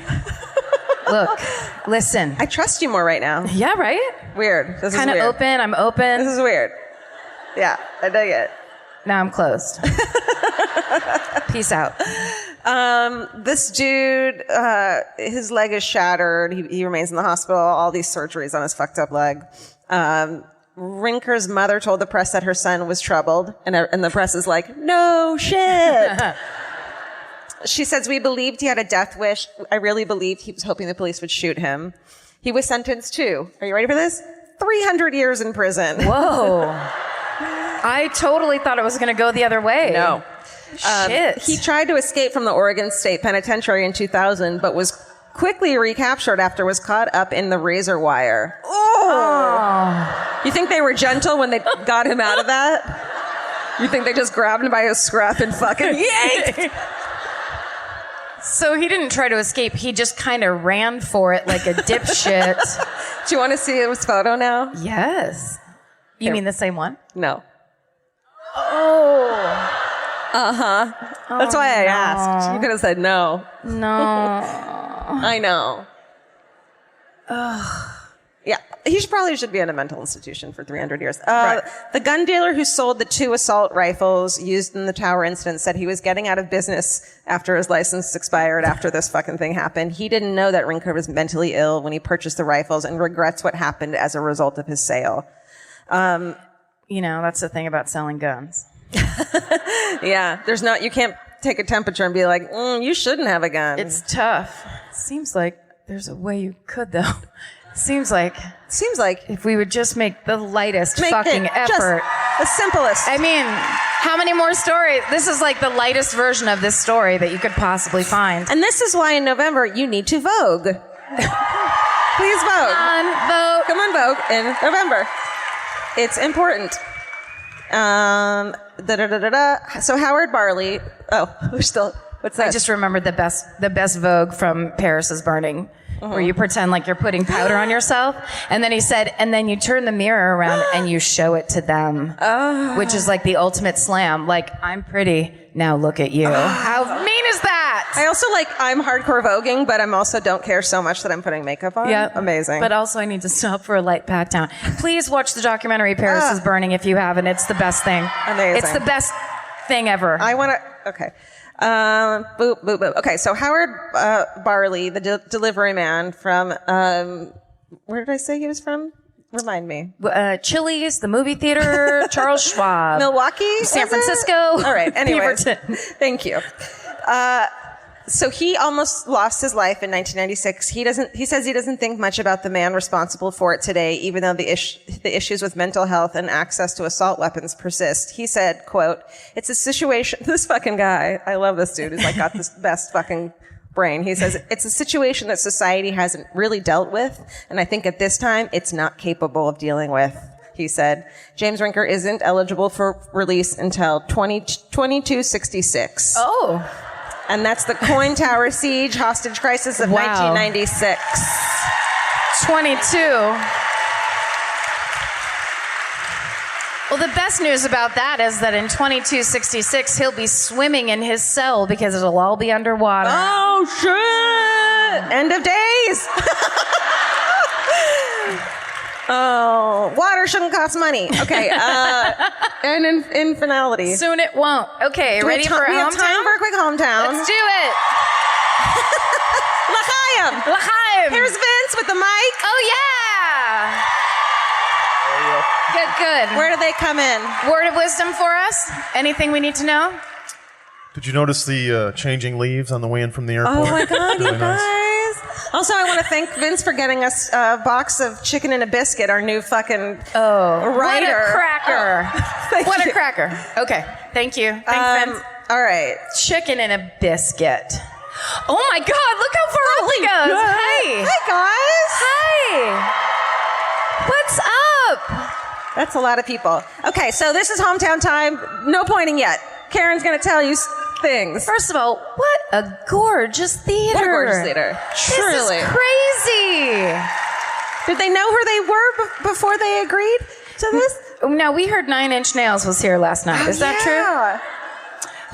Look, listen. I trust you more right now. Yeah, right? Weird. This is Kind of weird. open. I'm open. This is weird. Yeah, I dig it. Now I'm closed. Peace out. This dude, his leg is shattered. He remains in the hospital. All these surgeries on his fucked up leg. Rinker's mother told the press that her son was troubled, and the press is like, no shit. She says, we believed he had a death wish. I really believed he was hoping the police would shoot him. He was sentenced to, are you ready for this? 300 years in prison. Whoa. I totally thought it was going to go the other way. No. Shit. He tried to escape from the Oregon State Penitentiary in 2000, but was quickly recaptured after was caught up in the razor wire. Oh. You think they were gentle when they got him out of that? You think they just grabbed him by his scruff and fucking yanked? So he didn't try to escape. He just kind of ran for it like a dipshit. Do you want to see his photo now? Yes. You mean the same one? No. Oh. Uh-huh. That's why I asked. You could have said no. No. I know. Yeah. He probably should be in a mental institution for 300 years. Right. The gun dealer who sold the 2 assault rifles used in the Tower incident said he was getting out of business after his license expired after this fucking thing happened. He didn't know that Rinker was mentally ill when he purchased the rifles and regrets what happened as a result of his sale. You know, that's the thing about selling guns. Yeah. You can't take a temperature and be like, you shouldn't have a gun. It's tough. Seems like there's a way you could, though. Seems like if we would just make the lightest fucking effort. The simplest. I mean, how many more stories? This is like the lightest version of this story that you could possibly find. And this is why in November you need to Vogue. Please vote. Come on, Vogue in November. It's important. So Howard Barley. Oh, we're still. What's that? I just remembered the best Vogue from Paris is Burning, where you pretend like you're putting powder on yourself, and then he said, and then you turn the mirror around and you show it to them, which is like the ultimate slam. Like, I'm pretty, now look at you. How mean is that? I also I'm hardcore voguing, but I'm also don't care so much that I'm putting makeup on. Yeah, amazing. But also I need to stop for a light pat down. Please watch the documentary Paris is Burning if you haven't. It's the best thing. Amazing. It's the best thing ever. I want to. Okay. Boop, boop, boop. Okay, so Howard Barley, the delivery man from, where did I say he was from? Remind me. Chili's, the movie theater, Charles Schwab. Milwaukee? San Francisco. All right, anyway. Beaverton. Thank you. So he almost lost his life in 1996. He says he doesn't think much about the man responsible for it today, even though the issues with mental health and access to assault weapons persist. He said, quote, it's a situation, this fucking guy, I love this dude, he's got this best fucking brain. He says, it's a situation that society hasn't really dealt with, and I think at this time, it's not capable of dealing with. He said, James Rinker isn't eligible for release until 2266. Oh. And that's the KOIN Tower siege hostage crisis of 1996. 22. Well, the best news about that is that in 2266, he'll be swimming in his cell because it'll all be underwater. Oh, shit! End of days! Oh, water shouldn't cost money. Okay, and in finality. Soon it won't. Okay, ready for a hometown? We have time for a quick hometown. Let's do it. L'chaim! L'chaim! Here's Vince with the mic. Oh, yeah! Good. Where do they come in? Word of wisdom for us? Anything we need to know? Did you notice the changing leaves on the way in from the airport? Oh my God, really you nice. guys. Also, I want to thank Vince for getting us a box of chicken and a biscuit, our new fucking writer. What a cracker. What a cracker. Okay. Thank you. Thanks, Vince. All right. Chicken and a biscuit. Oh my God, look how far up he goes. Hey. Hi, guys. Hey. What's up? That's a lot of people. Okay, so this is hometown time. No pointing yet. Karen's going to tell you things. First of all, what a gorgeous theater. What a gorgeous theater. Truly. This is crazy. Did they know who they were before they agreed to this? Now, we heard 9 Inch Nails was here last night. Is that true?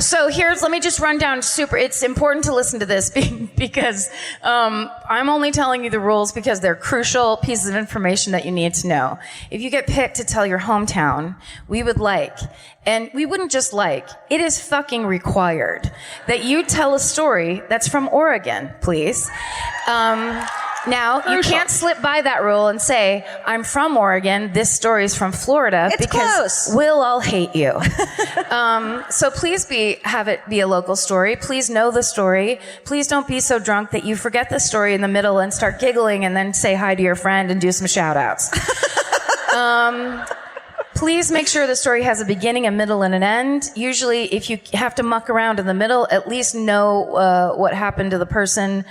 So let me just run down it's important to listen to this because I'm only telling you the rules because they're crucial pieces of information that you need to know. If you get picked to tell your hometown, we wouldn't just it is fucking required that you tell a story that's from Oregon, please. Now, you can't slip by that rule and say, I'm from Oregon, this story's from Florida, it's because close. We'll all hate you. So please have it be a local story. Please know the story. Please don't be so drunk that you forget the story in the middle and start giggling and then say hi to your friend and do some shout outs. Please make sure the story has a beginning, a middle, and an end. Usually, if you have to muck around in the middle, at least know what happened to the person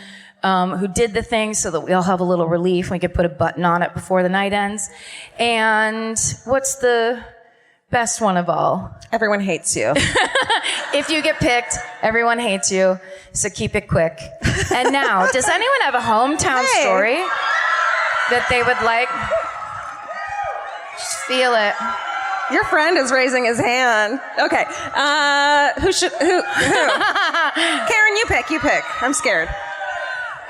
who did the thing so that we all have a little relief. We could put a button on it before the night ends. And what's the best one of all? Everyone hates you. If you get picked, everyone hates you. So keep it quick. And now, does anyone have a hometown story that they would like? Just feel it. Your friend is raising his hand. Okay. Who? Karen, you pick. I'm scared.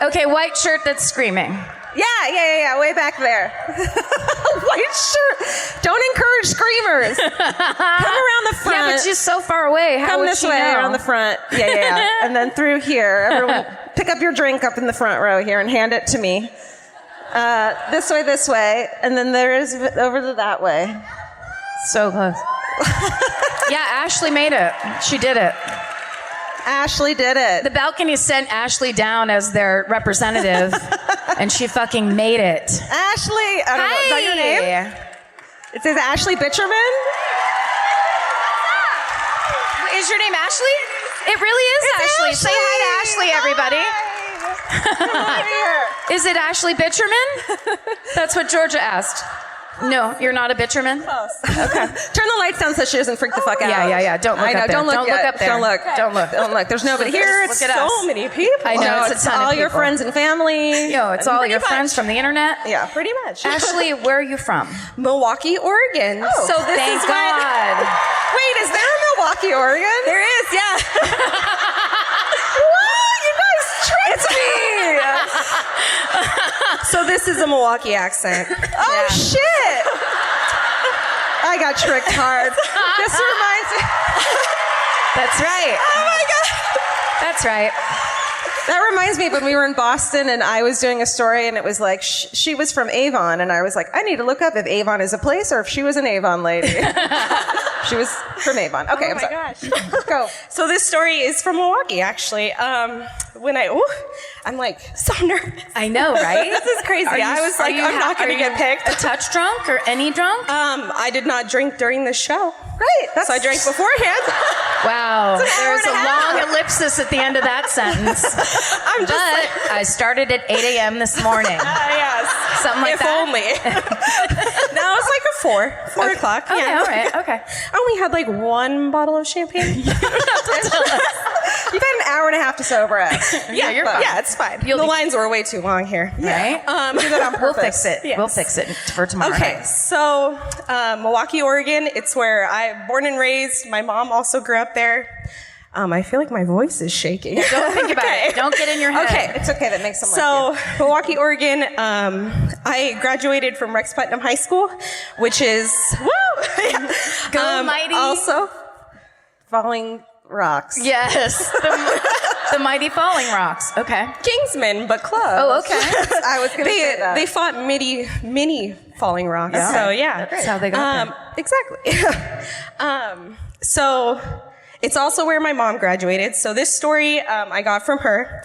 Okay, white shirt that's screaming. Yeah, way back there. White shirt. Don't encourage screamers. Come around the front. Yeah, but she's so far away. How Come would this she way know? around the front. Yeah. And then through here. Everyone, pick up your drink up in the front row here and hand it to me. This way. And then there is over to that way. So close. Yeah, Ashley made it. She did it. Ashley did it. The balcony sent Ashley down as their representative, and she fucking made it. Ashley, I don't know, is that your name? It says Ashley Bitcherman. Is your name Ashley? It really is Ashley. Say hi to Ashley, everybody. Come on here. Is it Ashley Bitcherman? That's what Georgia asked. No, you're not a bitcherman? Close. Okay. Turn the lights down so she doesn't freak the fuck out. Yeah. Don't look up there. Don't look up there. Don't look. There's nobody here. Look It's at us. so many people. I know, it's a ton of all people. your friends and family. It's all your friends from the internet. Yeah, pretty much. Ashley, where are you from? Milwaukee, Oregon. Oh, so this Thank is God. Wait, is there a Milwaukee, Oregon? There is, yeah. What? You guys tricked me. So this is a Milwaukee accent. Oh, shit. I got tricked hard. This reminds me. That's right. Oh, my God. That's right. That reminds me when we were in Boston and I was doing a story and it was like, she was from Avon. And I was like, I need to look up if Avon is a place or if she was an Avon lady. She was from Avon. Okay, I'm sorry. Gosh. Go. So this story is from Milwaukee, actually. I'm like so nervous. I know, right? This is crazy. I was like, I'm not going to get picked. A touch drunk or any drunk? I did not drink during the show. Right. So I drank beforehand. Wow. There's and a a half. long ellipsis at the end of that sentence. I'm just But I started at 8 a.m. this morning. yes. Something like if that. only. No, it was like a 4 o'clock. Okay, Yeah. all right, okay. I only had like one bottle of champagne. You've had an hour and a half to sober it. Yeah, you're fine. Yeah, it's fine. You'll the be- lines were way too long here. Right? Do that on We'll purpose. fix it. Yes. We'll fix it for tomorrow. Okay, night. so Milwaukee, Oregon. It's where I'm born and raised. My mom also grew up there. I feel like my voice is shaking. Don't think about it. Don't get in your head. Okay. It's okay. That makes them like So, Milwaukee, Oregon, I graduated from Rex Putnam High School, which is, woo! Go mighty. Also, Falling Rocks. Yes. The mighty falling rocks. Okay. Kingsman, but close. Oh, okay. I was going to say that. They fought mini Falling Rocks. So, yeah. That's how they got there. Exactly. So, It's also where my mom graduated. So this story I got from her.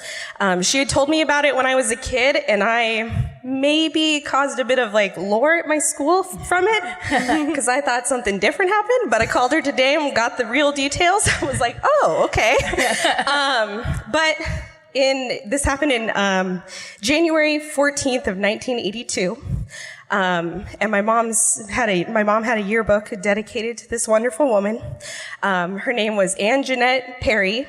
She had told me about it when I was a kid, and I maybe caused a bit of like lore at my school from it because I thought something different happened. But I called her today and got the real details. I was like, oh, okay. But this happened in January 14th of 1982. And my mom had a yearbook dedicated to this wonderful woman. Her name was Ann Jeanette Perry.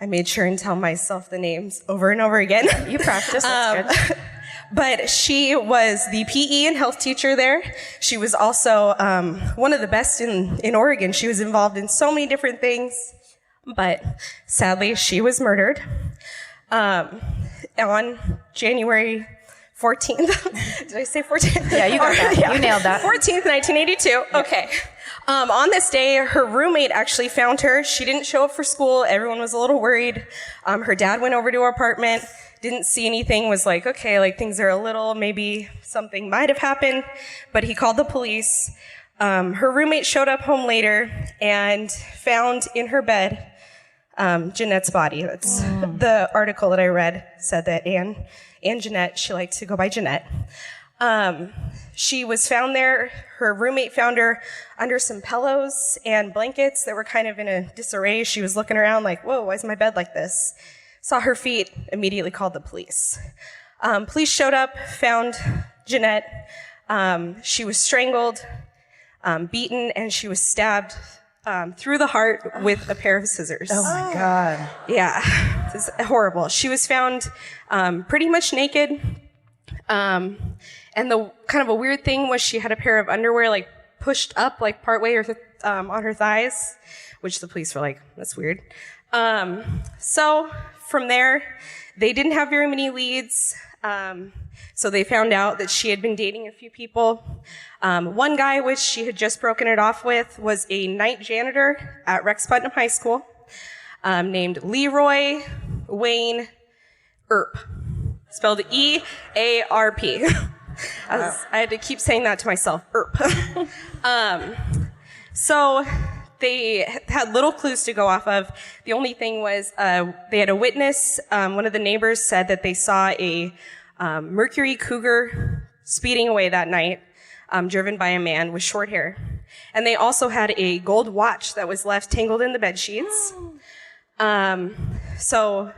I made sure and tell myself the names over and over again. You practice, that's good. But she was the PE and health teacher there. She was also one of the best in Oregon. She was involved in so many different things. But sadly, she was murdered on January 14th. Did I say 14th? Yeah, you got that. Yeah. You nailed that. 14th, 1982. Okay. On this day, her roommate actually found her. She didn't show up for school. Everyone was a little worried. Her dad went over to her apartment, didn't see anything, was like, okay, like things are a little, maybe something might have happened, but he called the police. Her roommate showed up home later and found in her bed Jeanette's body. That's the article that I read said that Ann Jeanette, she liked to go by Jeanette. She was found there. Her roommate found her under some pillows and blankets that were kind of in a disarray. She was looking around like, whoa, why is my bed like this? Saw her feet, immediately called the police. Police showed up, found Jeanette. She was strangled, beaten, and she was stabbed through the heart with a pair of scissors. Oh my God. Yeah, it's horrible. She was found pretty much naked. And the kind of a weird thing was she had a pair of underwear like pushed up like partway on her thighs, which the police were like, that's weird. So from there, they didn't have very many leads. So they found out that she had been dating a few people. One guy, which she had just broken it off with, was a night janitor at Rex Putnam High School, named Leroy Wayne Earp, spelled E-A-R-P. I had to keep saying that to myself, Earp. So they had little clues to go off of. The only thing was they had a witness. One of the neighbors said that they saw a Mercury Cougar speeding away that night, driven by a man with short hair. And they also had a gold watch that was left tangled in the bed sheets. So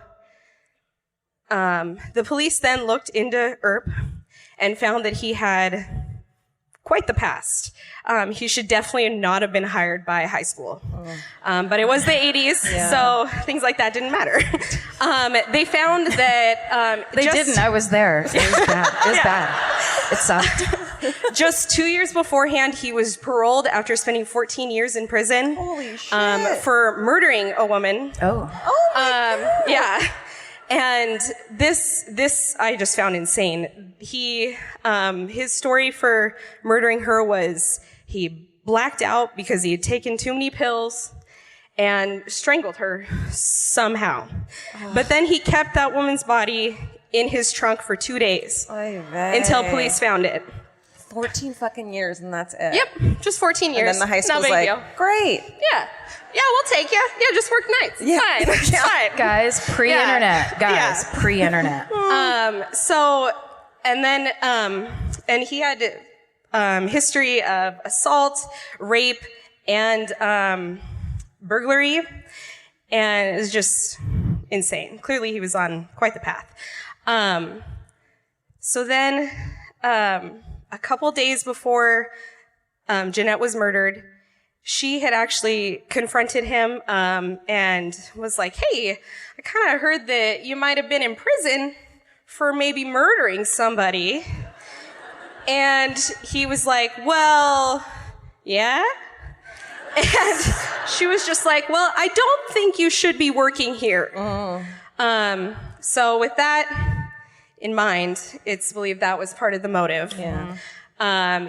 the police then looked into Earp and found that he had quite the past. He should definitely not have been hired by high school. But it was the 80s, so things like that didn't matter. They found that... They didn't. I was there. It was bad. It was bad. It sucked. Just 2 years beforehand, he was paroled after spending 14 years in prison. Holy shit. For murdering a woman. Oh. Yeah. And this I just found insane. His story for murdering her was he blacked out because he had taken too many pills and strangled her somehow. But then he kept that woman's body in his trunk for 2 days until police found it. 14 fucking years and that's it. Yep, just 14 years. And then the high school's no big like, deal. great. Yeah, we'll take you. Yeah, just work nights. Yeah. Fine. It's fine. Guys, pre-internet. Guys, Yeah. pre-internet. So, and then, and he had history of assault, rape, and burglary, and it was just insane. Clearly, he was on quite the path. So then, a couple days before Jeanette was murdered, she had actually confronted him and was like, hey, I kind of heard that you might have been in prison for maybe murdering somebody. And he was like, well, yeah? And she was just like, well, I don't think you should be working here. So with that in mind, it's believed that was part of the motive. Yeah.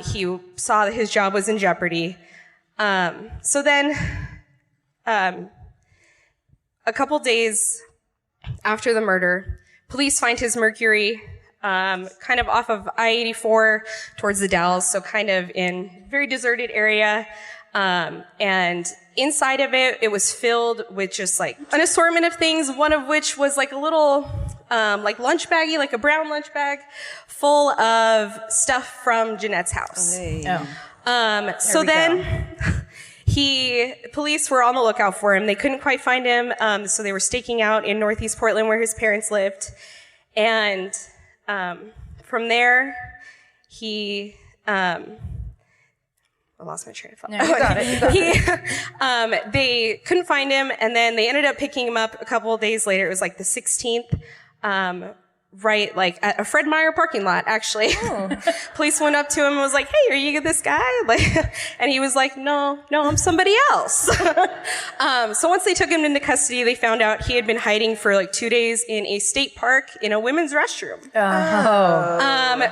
He saw that his job was in jeopardy. So then, a couple days after the murder, police find his Mercury, kind of off of I-84 towards the Dalles, so kind of in very deserted area. And inside of it, it was filled with just like an assortment of things, one of which was like a little, like lunch baggie, like a brown lunch bag full of stuff from Jeanette's house. So then police were on the lookout for him. They couldn't quite find him. So they were staking out in Northeast Portland where his parents lived. And, from there, I lost my train of thought. No, you got it. They couldn't find him, and then they ended up picking him up a couple of days later. It was like the 16th, right, like at a Fred Meyer parking lot, actually. Police went up to him and was like, "Hey, are you this guy?" Like, and he was like, "No, I'm somebody else." So once they took him into custody, they found out he had been hiding for like 2 days in a state park in a women's restroom,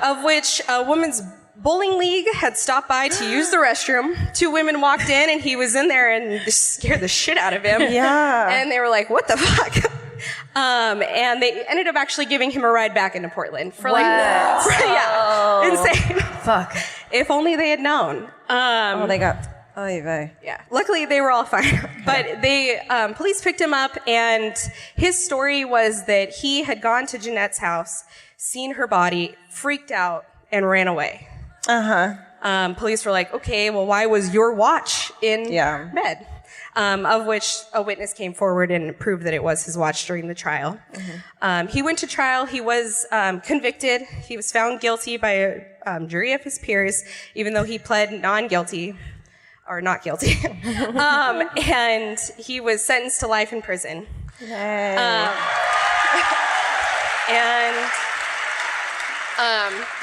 of which a women's bowling league had stopped by to use the restroom. 2 women walked in, and he was in there and just scared the shit out of him. Yeah. And they were like, "What the fuck?" And they ended up actually giving him a ride back into Portland for insane. Fuck. If only they had known. They got. Oy vey. Yeah. Luckily, they were all fine. But police picked him up, and his story was that he had gone to Jeanette's house, seen her body, freaked out, and ran away. Police were like, "Okay, well, why was your watch in bed?" Of which a witness came forward and proved that it was his watch during the trial. He went to trial. He was convicted. He was found guilty by a jury of his peers, even though he pled non-guilty, or not guilty. And he was sentenced to life in prison.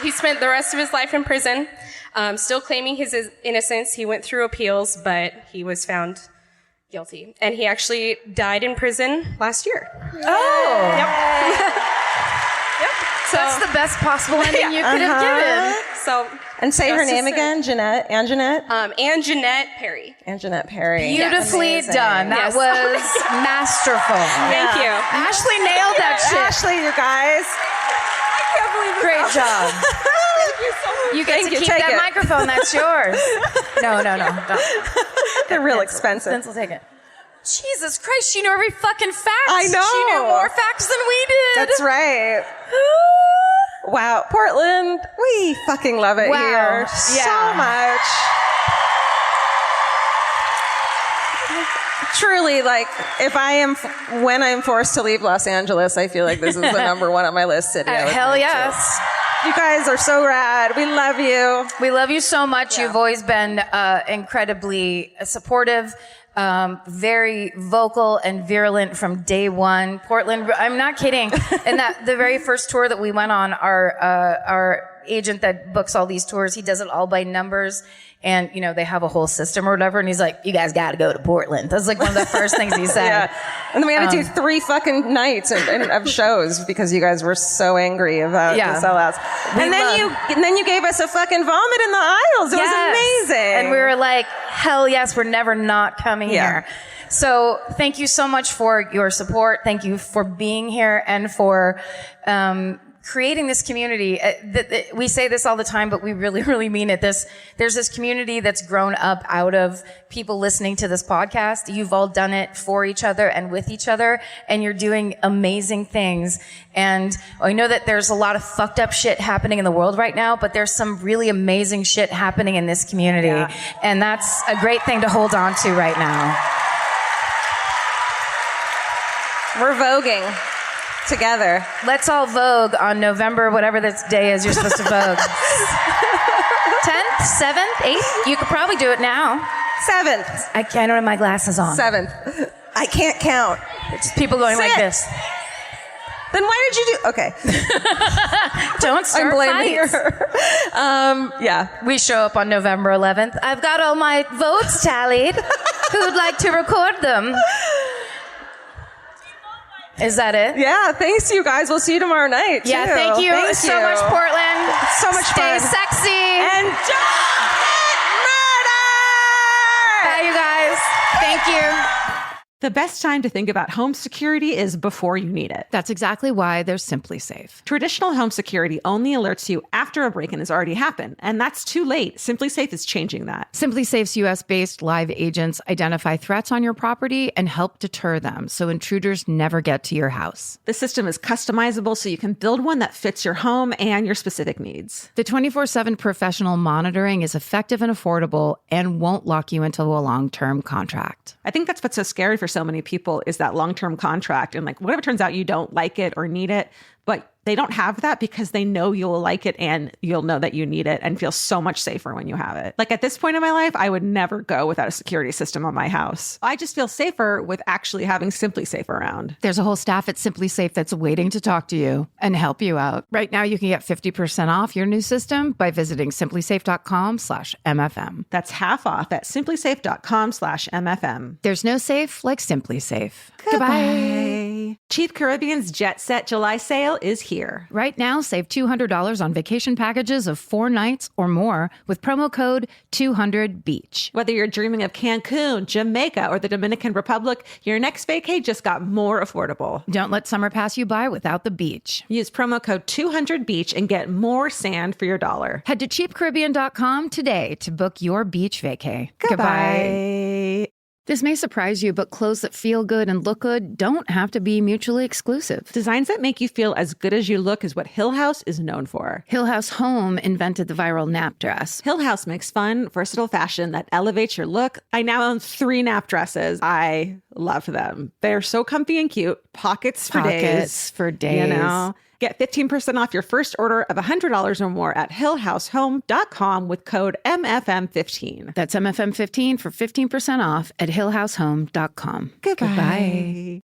He spent the rest of his life in prison, still claiming his innocence. He went through appeals, but he was found guilty. And he actually died in prison last year. Oh. Yep. So that's the best possible ending you could have given. So, And say her name again, Jeanette. and Jeanette Perry. And Jeanette Perry. Beautifully Amazing. done. That was masterful. Thank you. Ashley nailed that shit. Ashley, you guys. Great job. You get to keep that microphone. That's yours. No. Don't. They're real expensive. Pencil, take it. Jesus Christ, she knew every fucking fact. I know. She knew more facts than we did. That's right. Wow. Portland, we fucking love it here so much. Truly, like, when I'm forced to leave Los Angeles, I feel like this is the number one on my list city. Hell yes. You guys are so rad. We love you. We love you so much. You've always been incredibly supportive, very vocal and virulent from day one. Portland, I'm not kidding. And the very first tour that we went on, our agent that books all these tours, he does it all by numbers. And, they have a whole system or whatever. And he's like, "You guys got to go to Portland." That's like one of the first things he said. Yeah. And then we had to do 3 fucking nights of shows because you guys were so angry about the sellouts. And then you gave us a fucking vomit in the aisles. It was amazing. And we were like, hell yes, we're never not coming here. So thank you so much for your support. Thank you for being here and for creating this community. We say this all the time, but we really, really mean it. There's this community that's grown up out of people listening to this podcast. You've all done it for each other and with each other, and you're doing amazing things. And I know that there's a lot of fucked up shit happening in the world right now, but there's some really amazing shit happening in this community. And that's a great thing to hold on to right now. We're voguing together. Let's all vogue on November, whatever this day is you're supposed to vogue. 10th, 7th, 8th? You could probably do it now. 7th. I don't have my glasses on. 7th. I can't count. It's people going like this. Then why did you do... Okay. Don't start I'm blaming fights. her. We show up on November 11th. I've got all my votes tallied. Who'd like to record them? Is that it? Yeah, thanks you guys. We'll see you tomorrow night. Yeah, thank you so much, Portland. So much fun. Stay sexy. And don't murder! Bye, you guys. Thank you. The best time to think about home security is before you need it. That's exactly why there's Simply Safe. Traditional home security only alerts you after a break-in has already happened, and that's too late. Simply Safe is changing that. Simply Safe's US-based live agents identify threats on your property and help deter them so intruders never get to your house. The system is customizable so you can build one that fits your home and your specific needs. The 24/7 professional monitoring is effective and affordable and won't lock you into a long-term contract. I think that's what's so scary for so many people is that long-term contract. And like, whatever turns out you don't like it or need it, but they don't have that because they know you'll like it and you'll know that you need it and feel so much safer when you have it. Like at this point in my life, I would never go without a security system on my house. I just feel safer with actually having Simply Safe around. There's a whole staff at Simply Safe that's waiting to talk to you and help you out. Right now, you can get 50% off your new system by visiting simplysafe.com/MFM. That's half off at simplysafe.com/MFM. There's no safe like Simply Safe. Goodbye. Chief Caribbean's Jet Set July sale is here. Right now, save $200 on vacation packages of 4 nights or more with promo code 200BEACH. Whether you're dreaming of Cancun, Jamaica, or the Dominican Republic, your next vacay just got more affordable. Don't let summer pass you by without the beach. Use promo code 200BEACH and get more sand for your dollar. Head to cheapcaribbean.com today to book your beach vacay. Goodbye. This may surprise you, but clothes that feel good and look good don't have to be mutually exclusive. Designs that make you feel as good as you look is what Hill House is known for. Hill House Home invented the viral nap dress. Hill House makes fun, versatile fashion that elevates your look. I now own 3 nap dresses. I love them. They're so comfy and cute. Pockets for days. You know? Get 15% off your first order of $100 or more at hillhousehome.com with code MFM15. That's MFM15 for 15% off at hillhousehome.com. Goodbye.